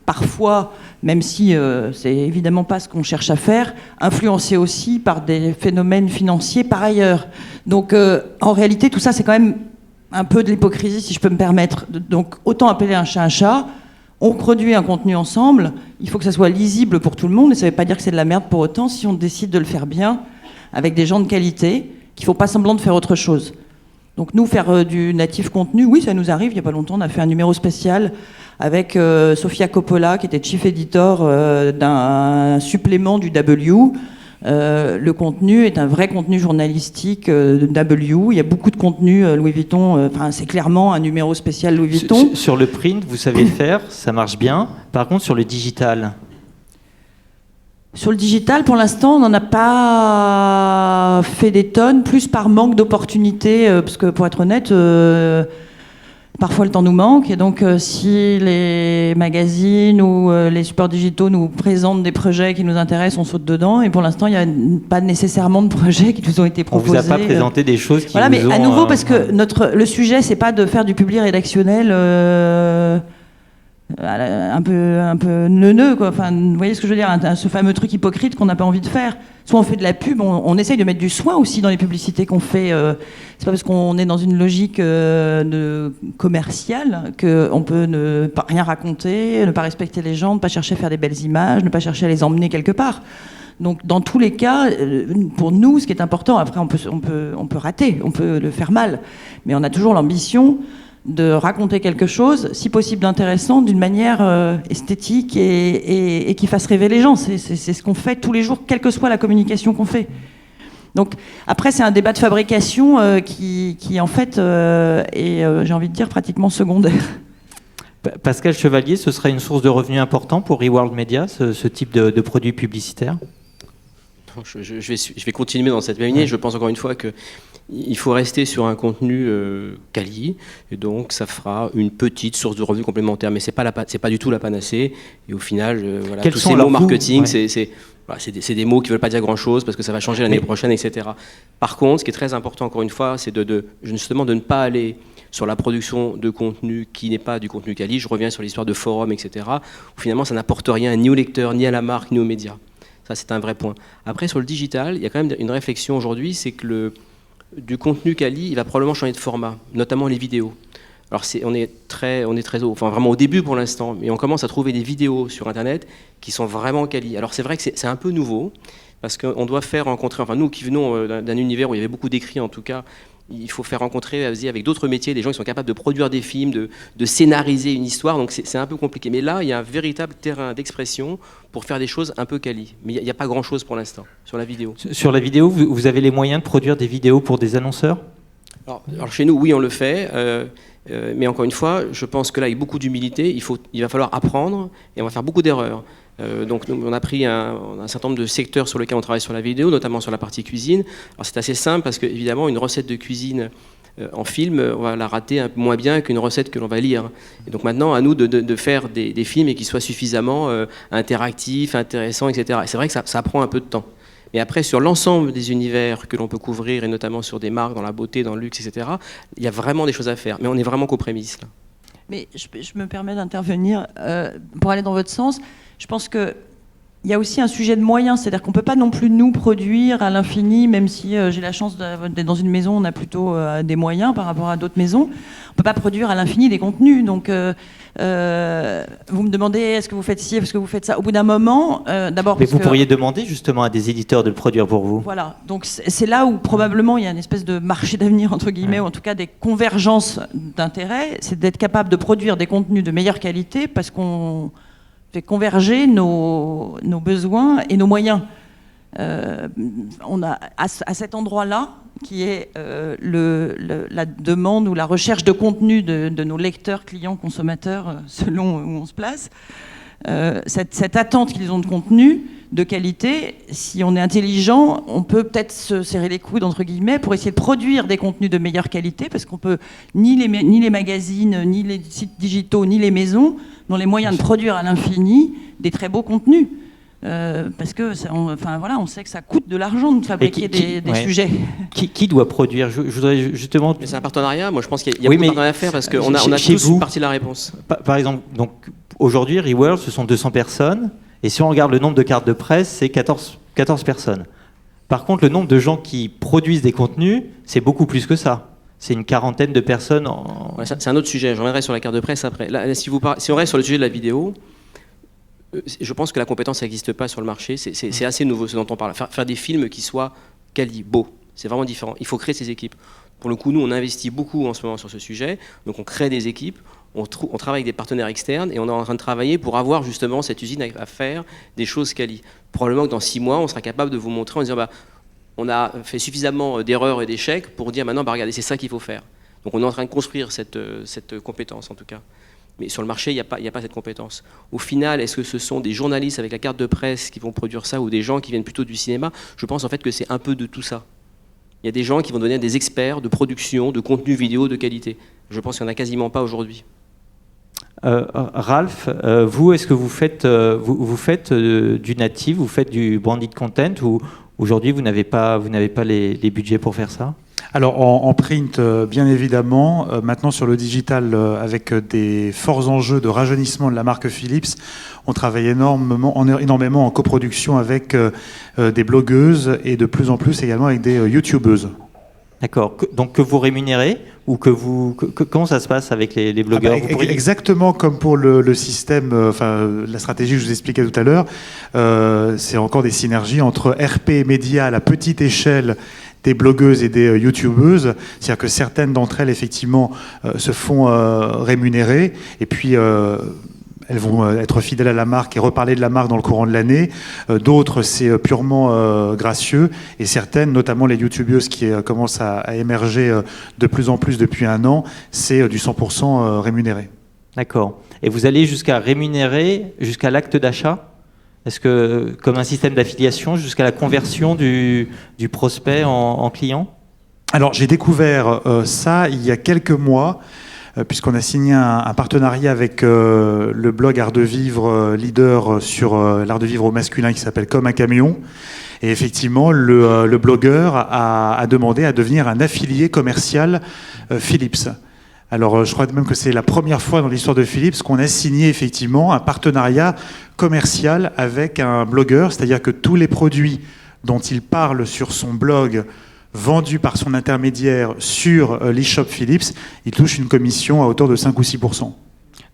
parfois, même si c'est évidemment pas ce qu'on cherche à faire, influencée aussi par des phénomènes financiers par ailleurs. Donc en réalité, tout ça, c'est quand même un peu de l'hypocrisie, si je peux me permettre. Donc autant appeler un chat, on produit un contenu ensemble, il faut que ça soit lisible pour tout le monde, et ça ne veut pas dire que c'est de la merde pour autant si on décide de le faire bien, avec des gens de qualité, qu'il ne faut pas semblant de faire autre chose. Donc nous, faire du natif contenu, oui, ça nous arrive. Il n'y a pas longtemps, on a fait un numéro spécial avec Sofia Coppola, qui était chief editor d'un supplément du W. Le contenu est un vrai contenu journalistique de W. Il y a beaucoup de contenu Louis Vuitton. C'est clairement un numéro spécial Louis Vuitton. Sur le print, vous savez le faire, ça marche bien. Par contre, sur le digital... Sur le digital, pour l'instant, on n'en a pas fait des tonnes, plus par manque d'opportunités, parce que pour être honnête, parfois le temps nous manque, et donc si les magazines ou les supports digitaux nous présentent des projets qui nous intéressent, on saute dedans, et pour l'instant, il n'y a pas nécessairement de projets qui nous ont été proposés. On vous a pas présenté des choses qui voilà, vous mais ont... à nouveau, parce que le sujet, c'est pas de faire du public rédactionnel... un peu neuneux, quoi. Enfin, vous voyez ce que je veux dire, ce fameux truc hypocrite qu'on n'a pas envie de faire. Soit on fait de la pub, on essaye de mettre du soin aussi dans les publicités qu'on fait. C'est pas parce qu'on est dans une logique commerciale qu'on peut ne pas rien raconter, ne pas respecter les gens, ne pas chercher à faire des belles images, ne pas chercher à les emmener quelque part. Donc dans tous les cas, pour nous, ce qui est important, après on peut rater, on peut le faire mal, mais on a toujours l'ambition de raconter quelque chose, si possible d'intéressant, d'une manière esthétique et qui fasse rêver les gens. C'est ce qu'on fait tous les jours, quelle que soit la communication qu'on fait. Donc après, c'est un débat de fabrication qui en fait est, j'ai envie de dire, pratiquement secondaire. Pascal Chevalier, ce serait une source de revenus important pour Reworld Media, ce type de produit publicitaire? Je vais continuer dans cette même lignée. Je pense encore une fois qu'il faut rester sur un contenu quali, et donc ça fera une petite source de revenus complémentaire, mais c'est pas du tout la panacée. Et au final, voilà, tous ces mots marketing, c'est des mots qui veulent pas dire grand-chose parce que ça va changer l'année prochaine, etc. Par contre, ce qui est très important encore une fois, c'est justement de ne pas aller sur la production de contenu qui n'est pas du contenu quali. Je reviens sur l'histoire de forums, etc. où finalement ça n'apporte rien ni au lecteur, ni à la marque, ni aux médias. Ça, c'est un vrai point. Après, sur le digital, il y a quand même une réflexion aujourd'hui, c'est que du contenu quali, il va probablement changer de format, notamment les vidéos. Alors, on est très haut, enfin vraiment au début pour l'instant, mais on commence à trouver des vidéos sur Internet qui sont vraiment quali. Alors, c'est vrai que c'est un peu nouveau, parce qu'on doit faire rencontrer, enfin nous qui venons d'un univers où il y avait beaucoup d'écrits en tout cas, il faut faire rencontrer avec d'autres métiers des gens qui sont capables de produire des films, de scénariser une histoire, donc c'est un peu compliqué. Mais là, il y a un véritable terrain d'expression pour faire des choses un peu quali. Mais il n'y a pas grand-chose pour l'instant sur la vidéo. Sur la vidéo, vous avez les moyens de produire des vidéos pour des annonceurs ? Alors chez nous, oui, on le fait. Mais encore une fois, je pense que là, avec beaucoup d'humilité, il va falloir apprendre et on va faire beaucoup d'erreurs. Donc on a pris un certain nombre de secteurs sur lesquels on travaille sur la vidéo, notamment sur la partie cuisine. Alors c'est assez simple parce qu'évidemment une recette de cuisine en film, on va la rater un peu moins bien qu'une recette que l'on va lire. Et donc maintenant à nous de faire des films et qui soient suffisamment interactifs, intéressants, etc. Et c'est vrai que ça prend un peu de temps. Et après, sur l'ensemble des univers que l'on peut couvrir, et notamment sur des marques, dans la beauté, dans le luxe, etc., il y a vraiment des choses à faire. Mais on est vraiment qu'aux prémices, là. Mais je me permets d'intervenir pour aller dans votre sens. Je pense qu'il y a aussi un sujet de moyens, c'est-à-dire qu'on ne peut pas non plus nous produire à l'infini, même si j'ai la chance d'être dans une maison, on a plutôt des moyens par rapport à d'autres maisons. On ne peut pas produire à l'infini des contenus. Donc vous me demandez est-ce que vous faites ci, est-ce que vous faites ça. Au bout d'un moment, d'abord... Mais vous pourriez demander justement à des éditeurs de le produire pour vous. Voilà, donc c'est là où probablement il y a une espèce de marché d'avenir, entre guillemets, ou en tout cas des convergences d'intérêts, c'est d'être capable de produire des contenus de meilleure qualité parce qu'on fait converger nos besoins et nos moyens. On a à cet endroit-là, qui est la demande ou la recherche de contenu de nos lecteurs, clients, consommateurs, selon où on se place, cette attente qu'ils ont de contenu de qualité, si on est intelligent, on peut peut-être se serrer les coudes, entre guillemets, pour essayer de produire des contenus de meilleure qualité, parce qu'on peut, ni les magazines, ni les sites digitaux, ni les maisons n'ont les moyens de produire à l'infini des très beaux contenus. parce que on sait que ça coûte de l'argent de fabriquer des sujets. Qui doit produire? Je voudrais justement. Mais c'est un partenariat. Moi, je pense qu'il y a beaucoup de partenariats à faire parce qu'on a tous une partie de la réponse. Par exemple, donc aujourd'hui, Reworld, ce sont 200 personnes, et si on regarde le nombre de cartes de presse, c'est 14 personnes. Par contre, le nombre de gens qui produisent des contenus, c'est beaucoup plus que ça. C'est une quarantaine de personnes. Ouais, c'est un autre sujet. Je reviendrai sur la carte de presse après. Là, si on reste sur le sujet de la vidéo, je pense que la compétence n'existe pas sur le marché. C'est assez nouveau ce dont on parle. Faire des films qui soient quali, beaux, c'est vraiment différent. Il faut créer ces équipes. Pour le coup, nous, on investit beaucoup en ce moment sur ce sujet. Donc, on crée des équipes, on travaille avec des partenaires externes et on est en train de travailler pour avoir justement cette usine à faire des choses quali. Probablement que dans 6 mois, on sera capable de vous montrer en disant on a fait suffisamment d'erreurs et d'échecs pour dire maintenant, regardez, c'est ça qu'il faut faire. Donc, on est en train de construire cette compétence, en tout cas. Mais sur le marché, il n'y a pas cette compétence. Au final, est-ce que ce sont des journalistes avec la carte de presse qui vont produire ça ou des gens qui viennent plutôt du cinéma? Je pense en fait que c'est un peu de tout ça. Il y a des gens qui vont devenir des experts de production, de contenu vidéo de qualité. Je pense qu'il n'y en a quasiment pas aujourd'hui. Ralph, vous, est-ce que vous faites du native, vous faites du branded content ou aujourd'hui vous n'avez pas les budgets pour faire ça? Alors en print, bien évidemment. Maintenant sur le digital, avec des forts enjeux de rajeunissement de la marque Philips, on travaille énormément en coproduction avec des blogueuses et de plus en plus également avec des youtubeuses. D'accord. Donc que vous rémunérez ou comment ça se passe avec les blogueurs? Exactement comme pour le système, la stratégie que je vous expliquais tout à l'heure. C'est encore des synergies entre RP Média à la petite échelle des blogueuses et des youtubeuses, c'est-à-dire que certaines d'entre elles effectivement se font rémunérer et puis elles vont être fidèles à la marque et reparler de la marque dans le courant de l'année. D'autres, c'est purement gracieux. Et certaines, notamment les youtubeuses qui commencent à émerger de plus en plus depuis 1 an, c'est du 100% rémunéré. D'accord. Et vous allez jusqu'à rémunérer, jusqu'à l'acte d'achat? Est-ce que, comme un système d'affiliation, jusqu'à la conversion du prospect en client? Alors, j'ai découvert ça il y a quelques mois, puisqu'on a signé un partenariat avec le blog Art de Vivre, leader sur l'art de vivre au masculin, qui s'appelle Comme un camion. Et effectivement, le blogueur a demandé à devenir un affilié commercial Philips. Alors, je crois même que c'est la première fois dans l'histoire de Philips qu'on a signé effectivement un partenariat commercial avec un blogueur, c'est-à-dire que tous les produits dont il parle sur son blog, vendus par son intermédiaire sur l'e-shop Philips, il touche une commission à hauteur de 5 ou 6%.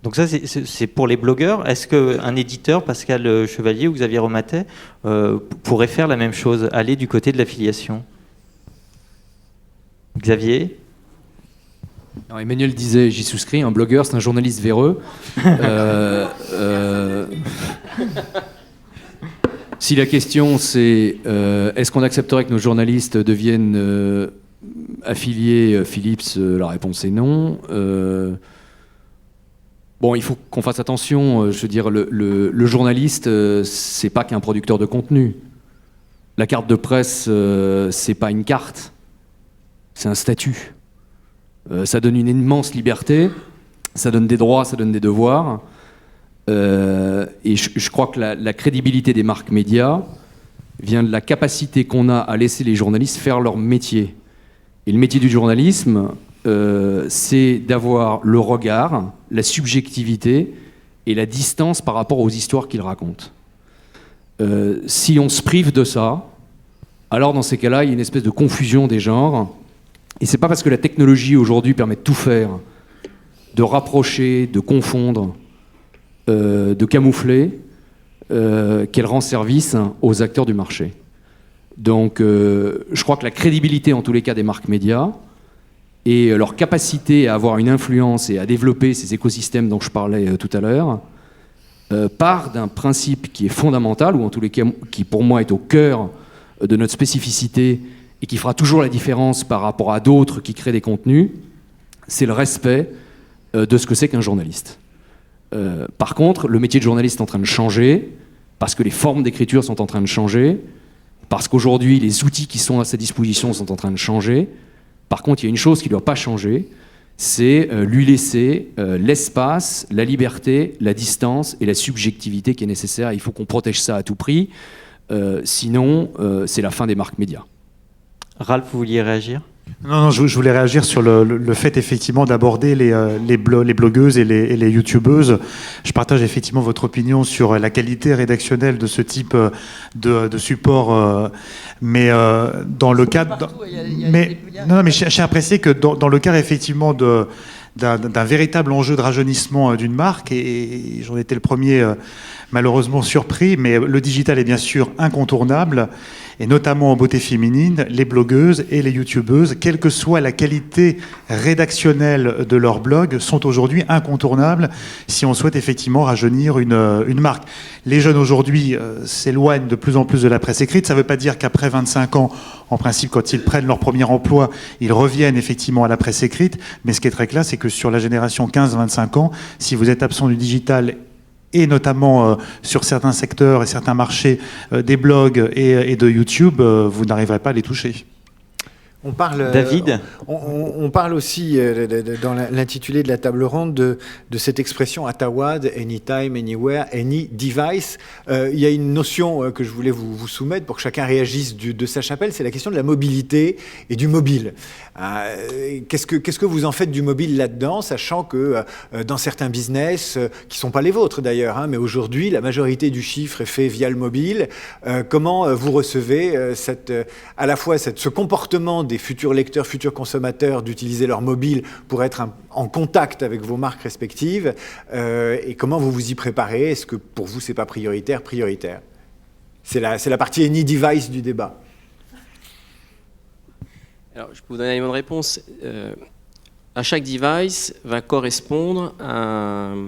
Donc ça, c'est pour les blogueurs. Est-ce qu'un éditeur, Pascal Chevalier ou Xavier Romatet, pourrait faire la même chose, aller du côté de l'affiliation? Xavier? Alors, Emmanuel disait, j'y souscris, un blogueur, c'est un journaliste véreux. Si la question c'est est-ce qu'on accepterait que nos journalistes deviennent affiliés Philips, la réponse est non. Bon, il faut qu'on fasse attention. Je veux dire, le journaliste, c'est pas qu'un producteur de contenu. La carte de presse, c'est pas une carte, c'est un statut. Ça donne une immense liberté, ça donne des droits, ça donne des devoirs. Et je crois que la crédibilité des marques médias vient de la capacité qu'on a à laisser les journalistes faire leur métier. Et le métier du journalisme, c'est d'avoir le regard, la subjectivité et la distance par rapport aux histoires qu'ils racontent. Si on se prive de ça, alors dans ces cas-là, il y a une espèce de confusion des genres. Et c'est pas parce que la technologie aujourd'hui permet de tout faire, de rapprocher, de confondre, de camoufler, qu'elle rend service aux acteurs du marché. Donc je crois que la crédibilité en tous les cas des marques médias et leur capacité à avoir une influence et à développer ces écosystèmes dont je parlais tout à l'heure part d'un principe qui est fondamental, ou en tous les cas qui pour moi est au cœur de notre spécificité et qui fera toujours la différence par rapport à d'autres qui créent des contenus, c'est le respect de ce que c'est qu'un journaliste. Par contre, le métier de journaliste est en train de changer, parce que les formes d'écriture sont en train de changer, parce qu'aujourd'hui, les outils qui sont à sa disposition sont en train de changer. Par contre, il y a une chose qui ne doit pas changer, c'est lui laisser l'espace, la liberté, la distance et la subjectivité qui est nécessaire. Il faut qu'on protège ça à tout prix, sinon c'est la fin des marques médias. Ralph, vous vouliez réagir ? Non, je voulais réagir sur le fait effectivement d'aborder les blogueuses et les youtubeuses. Je partage effectivement votre opinion sur la qualité rédactionnelle de ce type de support, mais dans le cadre... Mais j'ai apprécié que dans le cadre effectivement d'un véritable enjeu de rajeunissement d'une marque, et j'en étais le premier malheureusement surpris, mais le digital est bien sûr incontournable, et notamment en beauté féminine, les blogueuses et les youtubeuses, quelle que soit la qualité rédactionnelle de leur blog, sont aujourd'hui incontournables si on souhaite effectivement rajeunir une marque. Les jeunes aujourd'hui s'éloignent de plus en plus de la presse écrite. Ça ne veut pas dire qu'après 25 ans, en principe, quand ils prennent leur premier emploi, ils reviennent effectivement à la presse écrite. Mais ce qui est très clair, c'est que sur la génération 15-25 ans, si vous êtes absent du digital, et notamment sur certains secteurs et certains marchés des blogs et de YouTube, vous n'arriverez pas à les toucher. On parle, David, on parle aussi dans l'intitulé de la table ronde de cette expression Atawad, anytime, anywhere, any device. Il y a une notion que je voulais vous soumettre pour que chacun réagisse de sa chapelle, c'est la question de la mobilité et du mobile. Qu'est-ce que vous en faites du mobile là-dedans, sachant que dans certains business, qui ne sont pas les vôtres d'ailleurs, mais aujourd'hui la majorité du chiffre est fait via le mobile, comment vous recevez à la fois ce comportement des futurs lecteurs, futurs consommateurs d'utiliser leur mobile pour être en contact avec vos marques respectives, et comment vous vous y préparez? Est-ce que pour vous c'est pas prioritaire? C'est la partie any device du débat. Alors, je peux vous donner un élément de réponse. À chaque device va correspondre un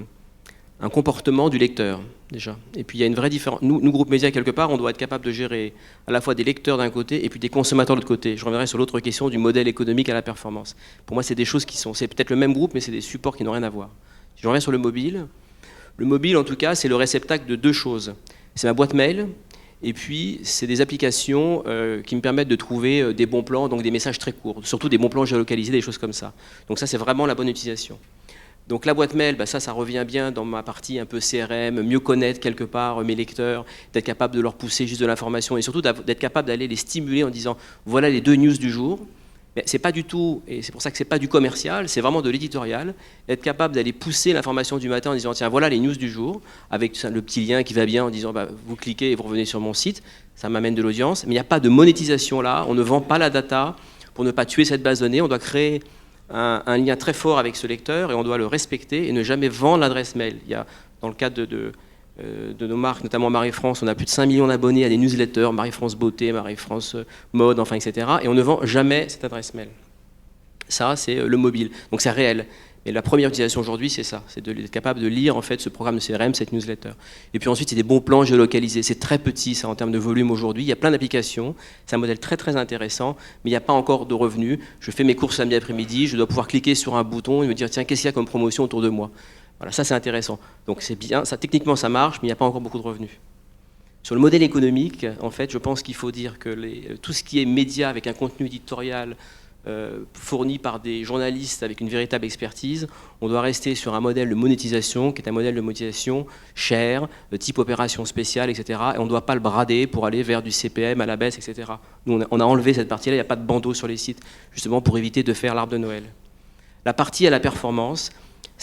comportement du lecteur, déjà. Et puis, il y a une vraie différence. Nous, groupe média, quelque part, on doit être capable de gérer à la fois des lecteurs d'un côté et puis des consommateurs de l'autre côté. Je reviendrai sur l'autre question du modèle économique à la performance. Pour moi, c'est des choses c'est peut-être le même groupe, mais c'est des supports qui n'ont rien à voir. Si je reviens sur le mobile, en tout cas, c'est le réceptacle de deux choses. C'est ma boîte mail. Et puis, c'est des applications qui me permettent de trouver des bons plans, donc des messages très courts, surtout des bons plans géolocalisés, des choses comme ça. Donc ça, c'est vraiment la bonne utilisation. Donc la boîte mail, ça revient bien dans ma partie un peu CRM, mieux connaître quelque part mes lecteurs, d'être capable de leur pousser juste de l'information et surtout d'être capable d'aller les stimuler en disant voilà les 2 news du jour. Mais c'est pas du tout, et c'est pour ça que c'est pas du commercial, c'est vraiment de l'éditorial, être capable d'aller pousser l'information du matin en disant tiens voilà les news du jour, avec le petit lien qui va bien en disant vous cliquez et vous revenez sur mon site, ça m'amène de l'audience, mais il n'y a pas de monétisation là, on ne vend pas la data pour ne pas tuer cette base de données, on doit créer un lien très fort avec ce lecteur et on doit le respecter et ne jamais vendre l'adresse mail. Il y a, dans le cadre de nos marques, notamment Marie-France, on a plus de 5 millions d'abonnés à des newsletters, Marie-France Beauté, Marie-France Mode, enfin, etc. Et on ne vend jamais cette adresse mail. Ça, c'est le mobile. Donc c'est réel. Et la première utilisation aujourd'hui, c'est ça. C'est d'être capable de lire en fait ce programme de CRM, cette newsletter. Et puis ensuite, c'est des bons plans géolocalisés. C'est très petit, ça, en termes de volume aujourd'hui. Il y a plein d'applications. C'est un modèle très, très intéressant. Mais il n'y a pas encore de revenus. Je fais mes courses samedi après-midi. Je dois pouvoir cliquer sur un bouton et me dire, tiens, qu'est-ce qu'il y a comme promotion autour de moi? Voilà, ça c'est intéressant. Donc c'est bien, ça techniquement ça marche, mais il n'y a pas encore beaucoup de revenus. Sur le modèle économique, en fait, je pense qu'il faut dire que tout ce qui est média avec un contenu éditorial fourni par des journalistes avec une véritable expertise, on doit rester sur un modèle de monétisation qui est un modèle de monétisation cher, type opération spéciale, etc. Et on ne doit pas le brader pour aller vers du CPM à la baisse, etc. Nous, on a enlevé cette partie-là, il n'y a pas de bandeau sur les sites, justement pour éviter de faire l'arbre de Noël. La partie à la performance,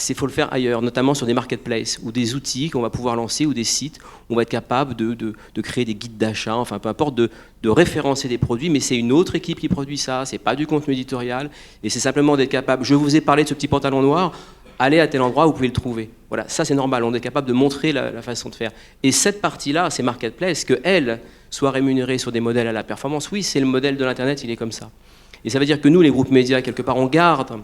il faut le faire ailleurs, notamment sur des marketplaces ou des outils qu'on va pouvoir lancer ou des sites où on va être capable de créer des guides d'achat, enfin peu importe, de référencer des produits, mais c'est une autre équipe qui produit ça, c'est pas du contenu éditorial, et c'est simplement d'être capable, je vous ai parlé de ce petit pantalon noir, allez à tel endroit, vous pouvez le trouver. Voilà, ça c'est normal, on est capable de montrer la façon de faire. Et cette partie-là, ces marketplaces, qu'elles soient rémunérées sur des modèles à la performance, oui, c'est le modèle de l'Internet, il est comme ça. Et ça veut dire que nous, les groupes médias, quelque part, on garde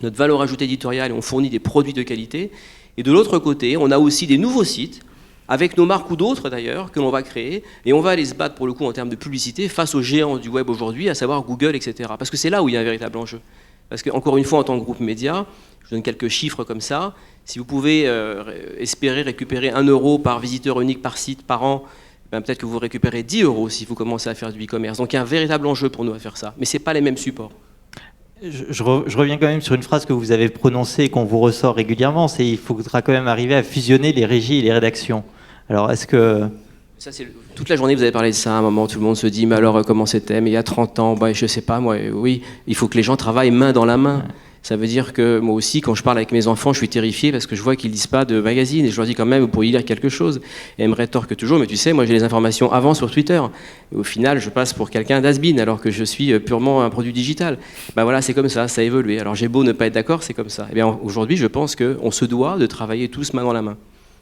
notre valeur ajoutée éditoriale et on fournit des produits de qualité. Et de l'autre côté, on a aussi des nouveaux sites, avec nos marques ou d'autres d'ailleurs, que l'on va créer, et on va aller se battre pour le coup en termes de publicité face aux géants du web aujourd'hui, à savoir Google, etc. Parce que c'est là où il y a un véritable enjeu. Parce qu'encore une fois, en tant que groupe média, je donne quelques chiffres comme ça, si vous pouvez espérer récupérer 1 euro par visiteur unique par site par an, peut-être que vous récupérez 10 euros si vous commencez à faire du e-commerce. Donc il y a un véritable enjeu pour nous à faire ça. Mais ce n'est pas les mêmes supports. Je reviens quand même sur une phrase que vous avez prononcée et qu'on vous ressort régulièrement, c'est il faudra quand même arriver à fusionner les régies et les rédactions. Alors, est-ce que... Ça, toute la journée, vous avez parlé de ça. À un moment, tout le monde se dit, mais alors, comment c'était? Mais il y a 30 ans, bah, je sais pas, moi, oui, il faut que les gens travaillent main dans la main. Ouais. Ça veut dire que moi aussi, quand je parle avec mes enfants, je suis terrifié parce que je vois qu'ils lisent pas de magazines et je leur dis quand même, vous pourriez lire quelque chose. Et ils me rétorquent toujours, mais tu sais, moi j'ai les informations avant sur Twitter. Et au final, je passe pour quelqu'un d'has-been alors que je suis purement un produit digital. Ben voilà, c'est comme ça a évolué. Alors j'ai beau ne pas être d'accord, c'est comme ça. Et bien aujourd'hui, je pense qu'on se doit de travailler tous main dans la main.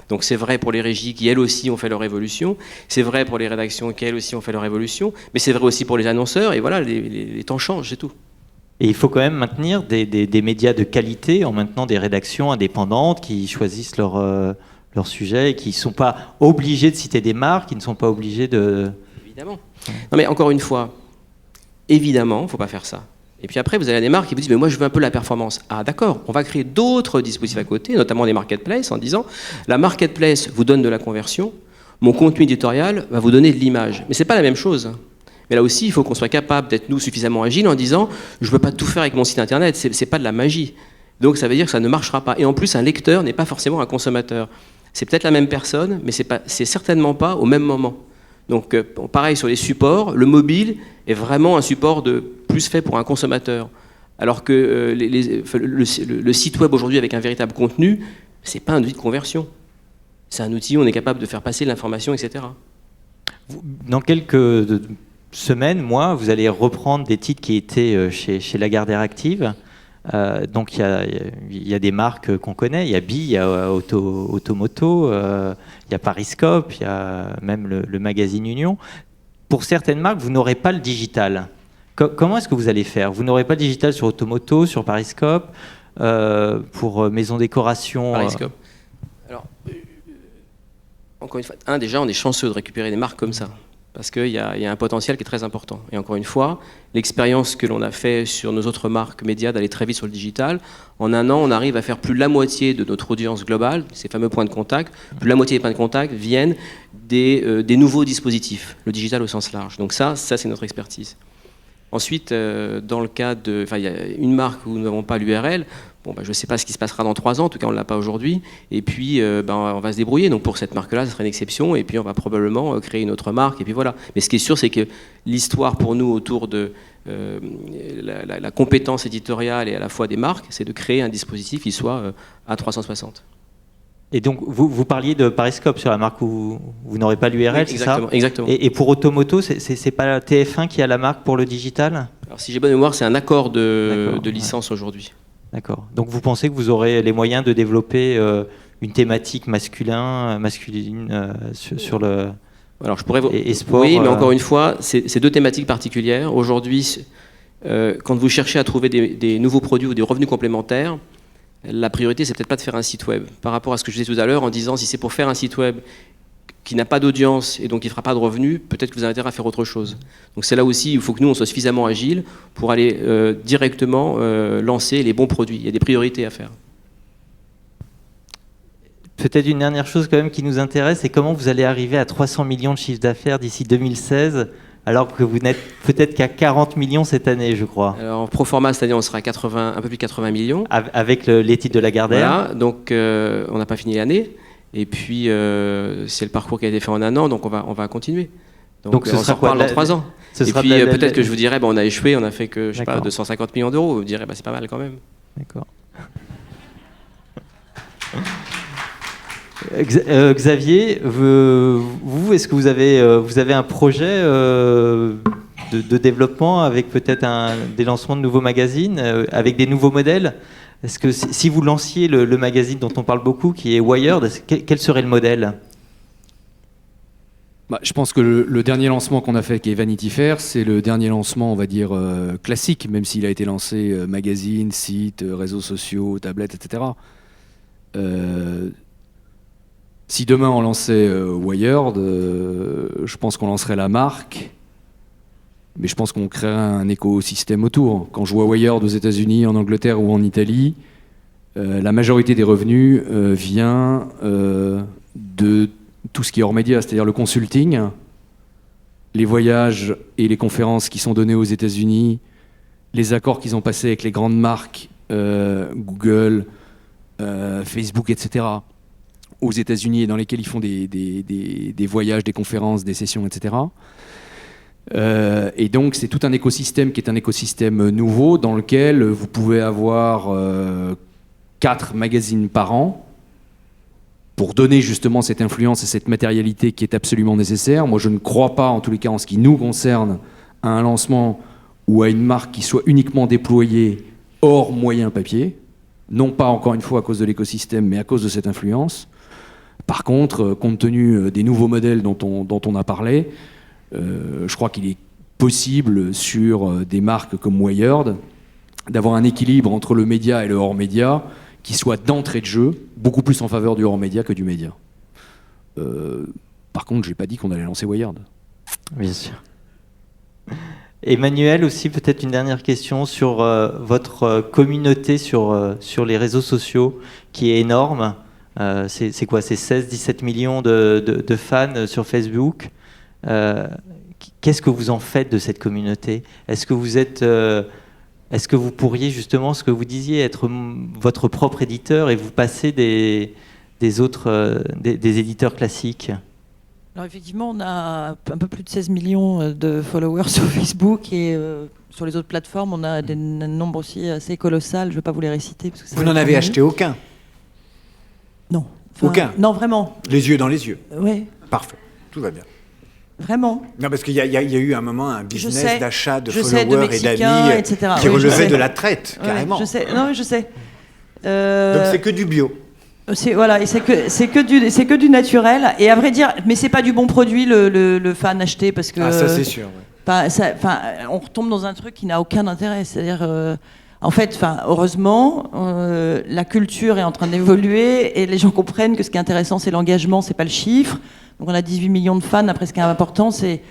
Donc c'est vrai pour les régies qui, elles aussi, ont fait leur évolution. C'est vrai pour les rédactions qui, elles aussi, ont fait leur évolution. Mais c'est vrai aussi pour les annonceurs. Et voilà, les temps changent, c'est tout. Et il faut quand même maintenir des médias de qualité en maintenant des rédactions indépendantes qui choisissent leur sujet et qui ne sont pas obligés de citer des marques, qui ne sont pas obligés de... Évidemment. Non mais encore une fois, évidemment, il ne faut pas faire ça. Et puis après, vous avez des marques qui vous disent « mais moi je veux un peu la performance ». Ah d'accord, on va créer d'autres dispositifs à côté, notamment des marketplaces, en disant « la marketplace vous donne de la conversion, mon contenu éditorial va vous donner de l'image ». Mais ce n'est pas la même chose. Mais là aussi, il faut qu'on soit capable d'être, nous, suffisamment agile en disant « je ne peux pas tout faire avec mon site internet, ce n'est pas de la magie ». Donc ça veut dire que ça ne marchera pas. Et en plus, un lecteur n'est pas forcément un consommateur. C'est peut-être la même personne, mais c'est certainement pas au même moment. Donc pareil sur les supports, le mobile est vraiment un support plus fait pour un consommateur. Alors que le site web aujourd'hui avec un véritable contenu, ce n'est pas un outil de conversion. C'est un outil où on est capable de faire passer l'information, etc. Dans quelques semaines, mois, vous allez reprendre des titres qui étaient chez Lagardère Active. Donc il y a des marques qu'on connaît, il y a Bi, il y a Automoto, il y a Pariscope, il y a même le magazine Union. Pour certaines marques, vous n'aurez pas le digital. Comment est-ce que vous allez faire? Vous n'aurez pas le digital sur Automoto, sur Pariscope, pour Maison Décoration Pariscope. Alors, encore une fois, déjà, on est chanceux de récupérer des marques comme ça. Parce qu'il y a un potentiel qui est très important. Et encore une fois, l'expérience que l'on a fait sur nos autres marques médias d'aller très vite sur le digital, en un an, on arrive à faire plus de la moitié de notre audience globale, ces fameux points de contact, plus de la moitié des points de contact viennent des nouveaux dispositifs, le digital au sens large. Donc ça c'est notre expertise. Ensuite, dans le cas de... Enfin, il y a une marque où nous n'avons pas l'URL. Bon, je ne sais pas ce qui se passera dans 3 ans, en tout cas on ne l'a pas aujourd'hui. Et puis on va se débrouiller. Donc pour cette marque-là, ce sera une exception. Et puis on va probablement créer une autre marque. Et puis voilà. Mais ce qui est sûr, c'est que l'histoire pour nous autour de la compétence éditoriale et à la fois des marques, c'est de créer un dispositif qui soit à 360. Et donc, vous parliez de Pariscope sur la marque où vous n'aurez pas l'URL, oui, c'est ça? Exactement. Et pour Automoto, c'est pas la TF1 qui a la marque pour le digital? Alors, si j'ai bonne mémoire, c'est un accord de licence aujourd'hui. D'accord. Donc, vous pensez que vous aurez les moyens de développer une thématique masculine sur le... Alors, je pourrais... et sport, oui, mais encore une fois, c'est 2 thématiques particulières. Aujourd'hui, quand vous cherchez à trouver des nouveaux produits ou des revenus complémentaires, la priorité, c'est peut-être pas de faire un site web. Par rapport à ce que je disais tout à l'heure, en disant si c'est pour faire un site web qui n'a pas d'audience et donc qui ne fera pas de revenus, peut-être que vous avez intérêt à faire autre chose. Donc c'est là aussi, il faut que nous, on soit suffisamment agile pour aller directement lancer les bons produits. Il y a des priorités à faire. Peut-être une dernière chose quand même qui nous intéresse, c'est comment vous allez arriver à 300 millions de chiffre d'affaires d'ici 2016 alors que vous n'êtes peut-être qu'à 40 millions cette année, je crois. Alors, en pro forma, cette année, on sera à un peu plus de 80 millions. Avec les titres de Lagardère. Voilà, donc on n'a pas fini l'année. Et puis, c'est le parcours qui a été fait en un an, donc on va continuer. Donc ce on sera s'en reparle dans 3 ans. Et puis, peut-être que je vous dirais, on a échoué, on a fait que, je sais pas, 250 millions d'euros. Vous direz, c'est pas mal quand même. D'accord. Xavier, vous, est-ce que vous avez un projet de développement avec peut-être des lancements de nouveaux magazines, avec des nouveaux modèles? Est-ce que si vous lanciez le magazine dont on parle beaucoup, qui est Wired, quel serait le modèle? Je pense que le dernier lancement qu'on a fait, qui est Vanity Fair, c'est le dernier lancement, on va dire, classique, même s'il a été lancé magazine, site, réseaux sociaux, tablettes, etc. Si demain on lançait Wired, je pense qu'on lancerait la marque, mais je pense qu'on créerait un écosystème autour. Quand je vois Wired aux États-Unis, en Angleterre ou en Italie, la majorité des revenus vient de tout ce qui est hors média, c'est-à-dire le consulting, les voyages et les conférences qui sont données aux États-Unis les accords qu'ils ont passés avec les grandes marques, Google, Facebook, etc., aux États-Unis, et dans lesquels ils font des voyages, des conférences, des sessions, etc. Et donc c'est tout un écosystème qui est un écosystème nouveau dans lequel vous pouvez avoir 4 magazines par an pour donner justement cette influence et cette matérialité qui est absolument nécessaire. Moi je ne crois pas, en tous les cas en ce qui nous concerne, à un lancement ou à une marque qui soit uniquement déployée hors moyen papier, non pas encore une fois à cause de l'écosystème mais à cause de cette influence. Par contre, compte tenu des nouveaux modèles dont on a parlé, je crois qu'il est possible sur des marques comme Wired d'avoir un équilibre entre le média et le hors-média qui soit d'entrée de jeu beaucoup plus en faveur du hors-média que du média. Par contre, je n'ai pas dit qu'on allait lancer Wired. Bien sûr. Emmanuel, aussi peut-être une dernière question sur votre communauté sur les réseaux sociaux qui est énorme. C'est quoi? C'est 16-17 millions de fans sur Facebook. Qu'est-ce que vous en faites de cette communauté? Est-ce que vous pourriez justement, ce que vous disiez, être votre propre éditeur et vous passer des éditeurs classiques? Alors effectivement, on a un peu plus de 16 millions de followers sur Facebook et sur les autres plateformes, on a un nombre aussi assez colossal. Je ne vais pas vous les réciter. Parce que Vous n'en avez acheté aucun? Non. Aucun? Non, vraiment. Les yeux dans les yeux? Oui. Parfait, tout va bien. Vraiment. Non, parce qu'il y a eu un moment un business d'achat de je sais, followers de et Mexicains, d'amis etc. qui Oui, relevait de la traite, carrément. Je sais. Non, je sais. Donc c'est que du bio. Voilà, et c'est que du naturel. Et à vrai dire, mais c'est pas du bon produit le fan acheté parce que. Ah, ça c'est sûr. Ouais. On retombe dans un truc qui n'a aucun intérêt. C'est-à-dire, en fait, heureusement, la culture est en train d'évoluer et les gens comprennent que ce qui est intéressant, c'est l'engagement, c'est pas le chiffre. Donc on a 18 millions de fans. Après, ce qui est important, c'est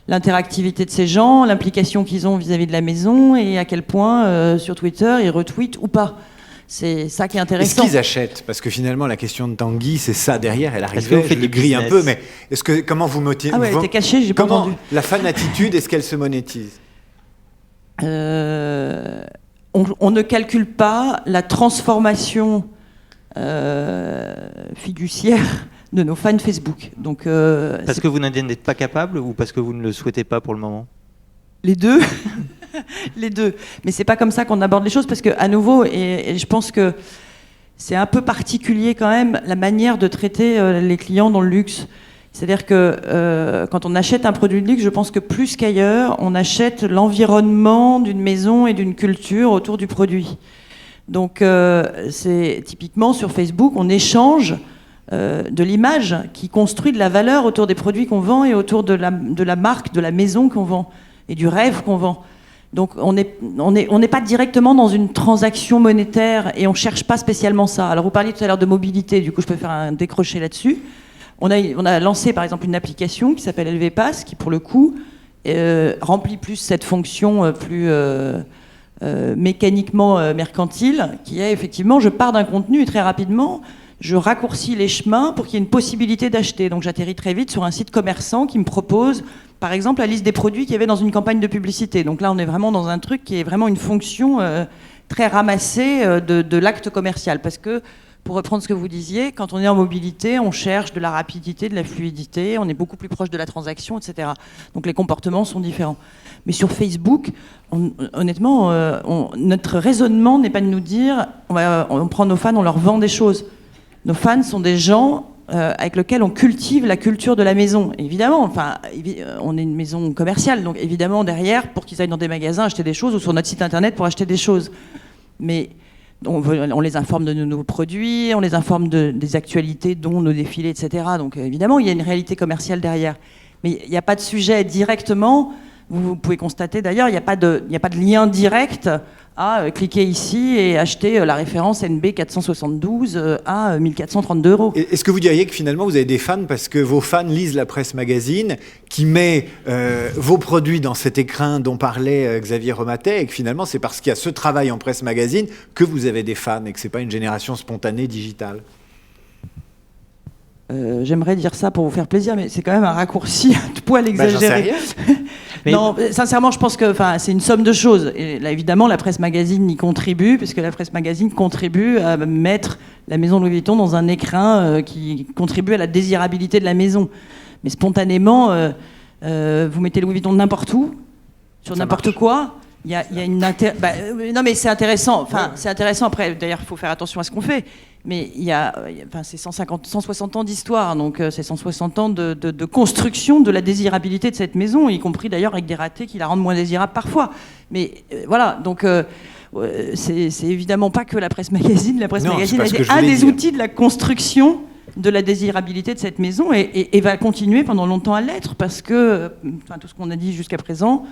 l'interactivité de ces gens, l'implication qu'ils ont vis-à-vis de la maison et à quel point sur Twitter ils retweetent ou pas. C'est ça qui est intéressant. Est-ce qu'ils achètent? Parce que finalement, la question de Tanguy, c'est ça derrière. Elle Est-ce que vous arrivait, faites je le du grille un business? peu, mais comment vous motivez? Ah ouais, elle était cachée, j'ai pas entendu. La fan attitude, est-ce qu'elle se monétise? On ne calcule pas la transformation fiduciaire de nos fans Facebook. Donc, Parce que vous n'êtes pas capable ou parce que vous ne le souhaitez pas pour le moment? les deux. Les deux. Mais c'est pas comme ça qu'on aborde les choses parce que, à nouveau, et je pense que c'est un peu particulier quand même la manière de traiter les clients dans le luxe. C'est-à-dire que quand on achète un produit de luxe, je pense que plus qu'ailleurs, on achète l'environnement d'une maison et d'une culture autour du produit. Donc, c'est typiquement sur Facebook, on échange de l'image qui construit de la valeur autour des produits qu'on vend et autour de la marque, de la maison qu'on vend et du rêve qu'on vend. Donc on n'est pas directement dans une transaction monétaire et on ne cherche pas spécialement ça. Alors vous parliez tout à l'heure de mobilité, du coup je peux faire un décroché là-dessus. On a lancé par exemple une application qui s'appelle LV Pass qui pour le coup remplit plus cette fonction plus mécaniquement mercantile qui est effectivement je pars d'un contenu et très rapidement je raccourcis les chemins pour qu'il y ait une possibilité d'acheter. Donc j'atterris très vite sur un site commerçant qui me propose, par exemple, la liste des produits qu'il y avait dans une campagne de publicité. Donc là, on est vraiment dans un truc qui est vraiment une fonction très ramassée de l'acte commercial. Parce que, pour reprendre ce que vous disiez, quand on est en mobilité, on cherche de la rapidité, de la fluidité, on est beaucoup plus proche de la transaction, etc. Donc les comportements sont différents. Mais sur Facebook, honnêtement, notre raisonnement n'est pas de nous dire on prend nos fans, on leur vend des choses. Nos fans sont des gens avec lesquels on cultive la culture de la maison. Évidemment, on est une maison commerciale, donc évidemment derrière, pour qu'ils aillent dans des magasins acheter des choses ou sur notre site internet pour acheter des choses. Mais on les informe de nos nouveaux produits, on les informe des actualités, dont nos défilés, etc. Donc évidemment, il y a une réalité commerciale derrière. Mais il n'y a pas de sujet directement. Vous pouvez constater d'ailleurs, il n'y a pas de lien direct à cliquer ici et acheter la référence NB 472 à 1432 €. Est-ce que vous diriez que finalement vous avez des fans parce que vos fans lisent la presse magazine qui met vos produits dans cet écrin dont parlait Xavier Rematet et que finalement c'est parce qu'il y a ce travail en presse magazine que vous avez des fans et que ce n'est pas une génération spontanée digitale? J'aimerais dire ça pour vous faire plaisir, mais c'est quand même un raccourci un poil Bah, j'en sais exagéré. rien. Non, sincèrement, je pense que c'est une somme de choses. Et là, évidemment, la presse magazine y contribue, puisque la presse magazine contribue à mettre la maison Louis Vuitton dans un écrin qui contribue à la désirabilité de la maison. Mais spontanément, vous mettez Louis Vuitton n'importe où, sur n'importe quoi. Il y a une non, mais c'est intéressant. Enfin, c'est intéressant. Après, d'ailleurs, il faut faire attention à ce qu'on fait. Mais c'est 160 ans d'histoire, donc c'est 160 ans de construction de la désirabilité de cette maison, y compris d'ailleurs avec des ratés qui la rendent moins désirable parfois. Mais voilà, donc c'est évidemment pas que la presse magazine. La presse magazine a été un des outils de la construction de la désirabilité de cette maison et va continuer pendant longtemps à l'être, parce que tout ce qu'on a dit jusqu'à présent,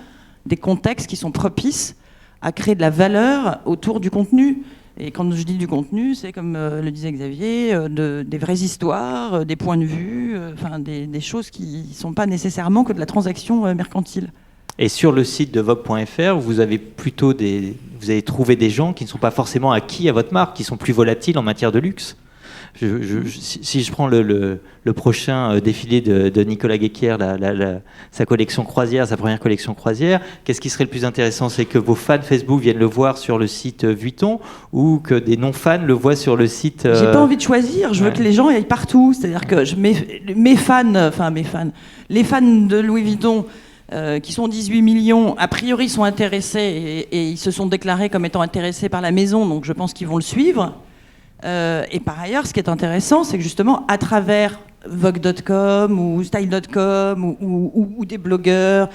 des contextes qui sont propices à créer de la valeur autour du contenu. Et quand je dis du contenu, c'est comme le disait Xavier, des vraies histoires, des points de vue, des choses qui ne sont pas nécessairement que de la transaction mercantile. Et sur le site de Vogue.fr, vous avez trouvé des gens qui ne sont pas forcément acquis à votre marque, qui sont plus volatiles en matière de luxe. Si je prends le prochain défilé de Nicolas Guéquière, sa collection croisière, sa première collection croisière, qu'est-ce qui serait le plus intéressant? C'est que vos fans Facebook viennent le voir sur le site Vuitton, ou que des non-fans le voient sur le site... J'ai pas envie de choisir, je veux que les gens aillent partout. C'est-à-dire que les fans de Louis Vuitton, qui sont 18 millions, a priori sont intéressés et ils se sont déclarés comme étant intéressés par la maison, donc je pense qu'ils vont le suivre. Et par ailleurs, ce qui est intéressant, c'est que justement, à travers Vogue.com ou Style.com ou des blogueurs,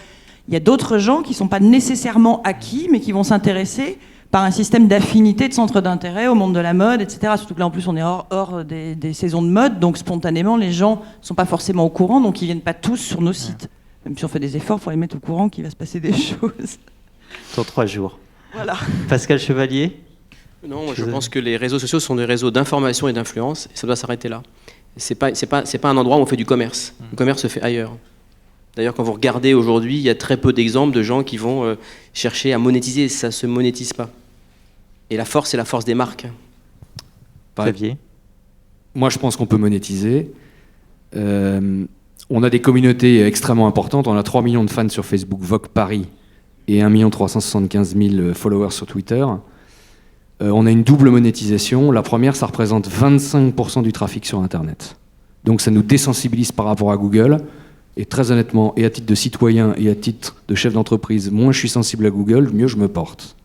il y a d'autres gens qui ne sont pas nécessairement acquis, mais qui vont s'intéresser par un système d'affinité, de centre d'intérêt au monde de la mode, etc. Surtout que là, en plus, on est hors des saisons de mode, donc spontanément, les gens ne sont pas forcément au courant, donc ils ne viennent pas tous sur nos sites. Même si on fait des efforts pour les mettre au courant qu'il va se passer des choses. Dans 3 jours. Voilà. Pascal Chevalier? Non, moi, je pense que les réseaux sociaux sont des réseaux d'information et d'influence, et ça doit s'arrêter là. C'est pas un endroit où on fait du commerce. Le commerce se fait ailleurs. D'ailleurs, quand vous regardez aujourd'hui, il y a très peu d'exemples de gens qui vont chercher à monétiser. Ça ne se monétise pas. Et la force, c'est la force des marques. Xavier? Moi, je pense qu'on peut monétiser. On a des communautés extrêmement importantes. On a 3 millions de fans sur Facebook, Vogue Paris, et 1 375 000 followers sur Twitter. On a une double monétisation. La première, ça représente 25% du trafic sur Internet. Donc ça nous désensibilise par rapport à Google. Et très honnêtement, et à titre de citoyen et à titre de chef d'entreprise, moins je suis sensible à Google, mieux je me porte.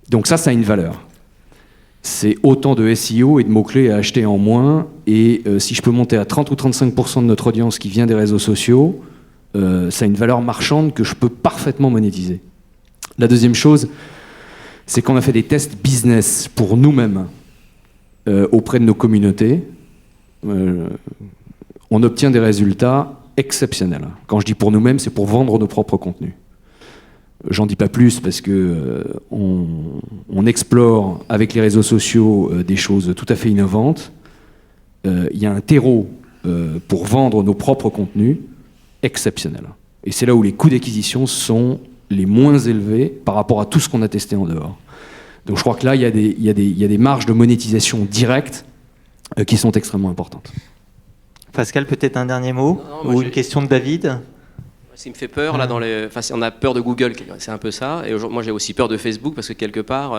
Donc ça a une valeur. C'est autant de SEO et de mots-clés à acheter en moins. Et si je peux monter à 30 ou 35% de notre audience qui vient des réseaux sociaux, ça a une valeur marchande que je peux parfaitement monétiser. La deuxième chose, c'est qu'on a fait des tests business pour nous-mêmes auprès de nos communautés. On obtient des résultats exceptionnels. Quand je dis pour nous-mêmes, c'est pour vendre nos propres contenus. J'en dis pas plus parce que on explore avec les réseaux sociaux des choses tout à fait innovantes. Il y a un terreau pour vendre nos propres contenus exceptionnel. Et c'est là où les coûts d'acquisition sont les moins élevés par rapport à tout ce qu'on a testé en dehors. Donc je crois que là, il y a des marges de monétisation directes qui sont extrêmement importantes. Pascal, peut-être un dernier mot? Non, ou une question de David? Ce qui me fait peur, là, on a peur de Google, c'est un peu ça. Et moi, j'ai aussi peur de Facebook, parce que quelque part,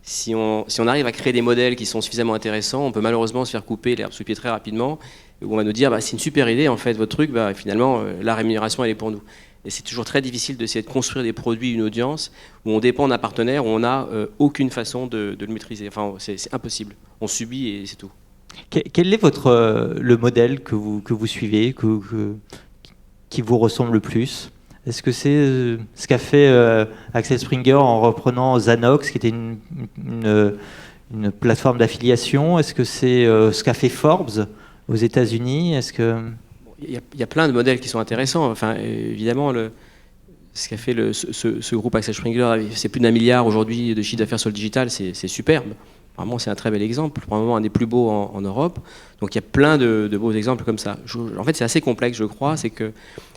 si on arrive à créer des modèles qui sont suffisamment intéressants, on peut malheureusement se faire couper l'herbe sous le pied très rapidement, où on va nous dire, c'est une super idée, en fait, votre truc, finalement, la rémunération, elle est pour nous. Et c'est toujours très difficile d'essayer de construire des produits, une audience, où on dépend d'un partenaire, où on n'a aucune façon de le maîtriser. Enfin, c'est impossible. On subit et c'est tout. Quel est le modèle que vous suivez, qui vous ressemble le plus? Est-ce que c'est ce qu'a fait Axel Springer en reprenant Zanox, qui était une plateforme d'affiliation? Est-ce que c'est ce qu'a fait Forbes aux États-Unis? Est-ce que... Il y a plein de modèles qui sont intéressants. Enfin, évidemment, ce qu'a fait ce groupe Axel Springer, c'est plus d'1 milliard aujourd'hui de chiffre d'affaires sur le digital, c'est superbe. Vraiment, c'est un très bel exemple, probablement un des plus beaux en Europe. Donc il y a plein de beaux exemples comme ça. En fait, c'est assez complexe, je crois. C'est que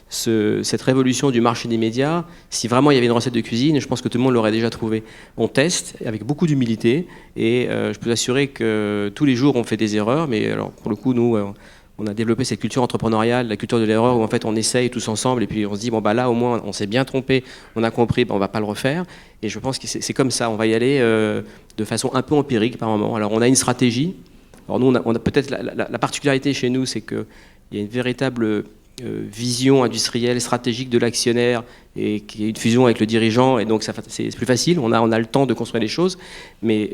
cette révolution du marché des médias, si vraiment il y avait une recette de cuisine, je pense que tout le monde l'aurait déjà trouvée. On teste avec beaucoup d'humilité et je peux vous assurer que tous les jours on fait des erreurs, mais alors pour le coup, nous, on a développé cette culture entrepreneuriale, la culture de l'erreur, où en fait on essaye tous ensemble et puis on se dit bon bah là au moins on s'est bien trompé, on a compris, on va pas le refaire. Et je pense que c'est comme ça, on va y aller de façon un peu empirique par moment. Alors on a une stratégie. Alors nous on a peut-être la particularité chez nous, c'est que il y a une véritable vision industrielle, stratégique de l'actionnaire et qui est une fusion avec le dirigeant, et donc c'est plus facile, on a le temps de construire les choses, mais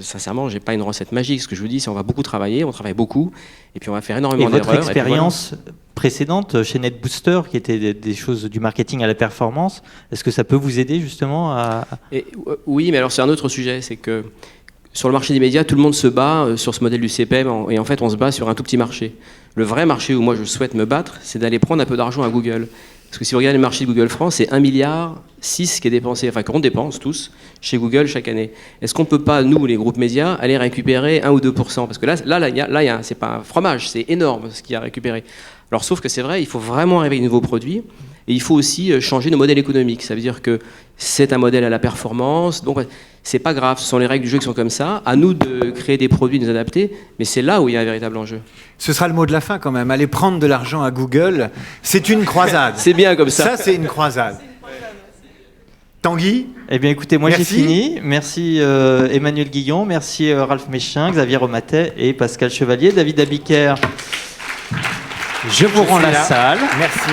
sincèrement j'ai pas une recette magique. Ce que je vous dis, c'est on va beaucoup travailler, on travaille beaucoup et puis on va faire énormément d'erreurs. Et votre expérience précédente chez NetBooster, qui était des choses du marketing à la performance, est-ce que ça peut vous aider justement à... Oui, mais alors c'est un autre sujet, c'est que sur le marché des médias, tout le monde se bat sur ce modèle du CPM, et en fait on se bat sur un tout petit marché. Le vrai marché où moi je souhaite me battre, c'est d'aller prendre un peu d'argent à Google. Parce que si vous regardez le marché de Google France, c'est 1,6 milliard qui est dépensé, enfin qu'on dépense tous chez Google chaque année. Est-ce qu'on ne peut pas, nous, les groupes médias, aller récupérer 1 ou 2%? Parce que là c'est pas un fromage, c'est énorme ce qu'il y a à récupérer. Alors sauf que c'est vrai, il faut vraiment arriver à de nouveaux produits. Et il faut aussi changer nos modèles économiques. Ça veut dire que c'est un modèle à la performance. Donc, c'est pas grave. Ce sont les règles du jeu qui sont comme ça. À nous de créer des produits, de nous adapter. Mais c'est là où il y a un véritable enjeu. Ce sera le mot de la fin quand même. Aller prendre de l'argent à Google, c'est une croisade. C'est bien comme ça. Ça, c'est une croisade. Tanguy ? Eh bien, écoutez, moi j'ai Merci. fini. Merci Emmanuel Guillon, merci Ralph Méchin, Xavier Romatet et Pascal Chevalier. David Abiker, je vous rends la salle. Merci.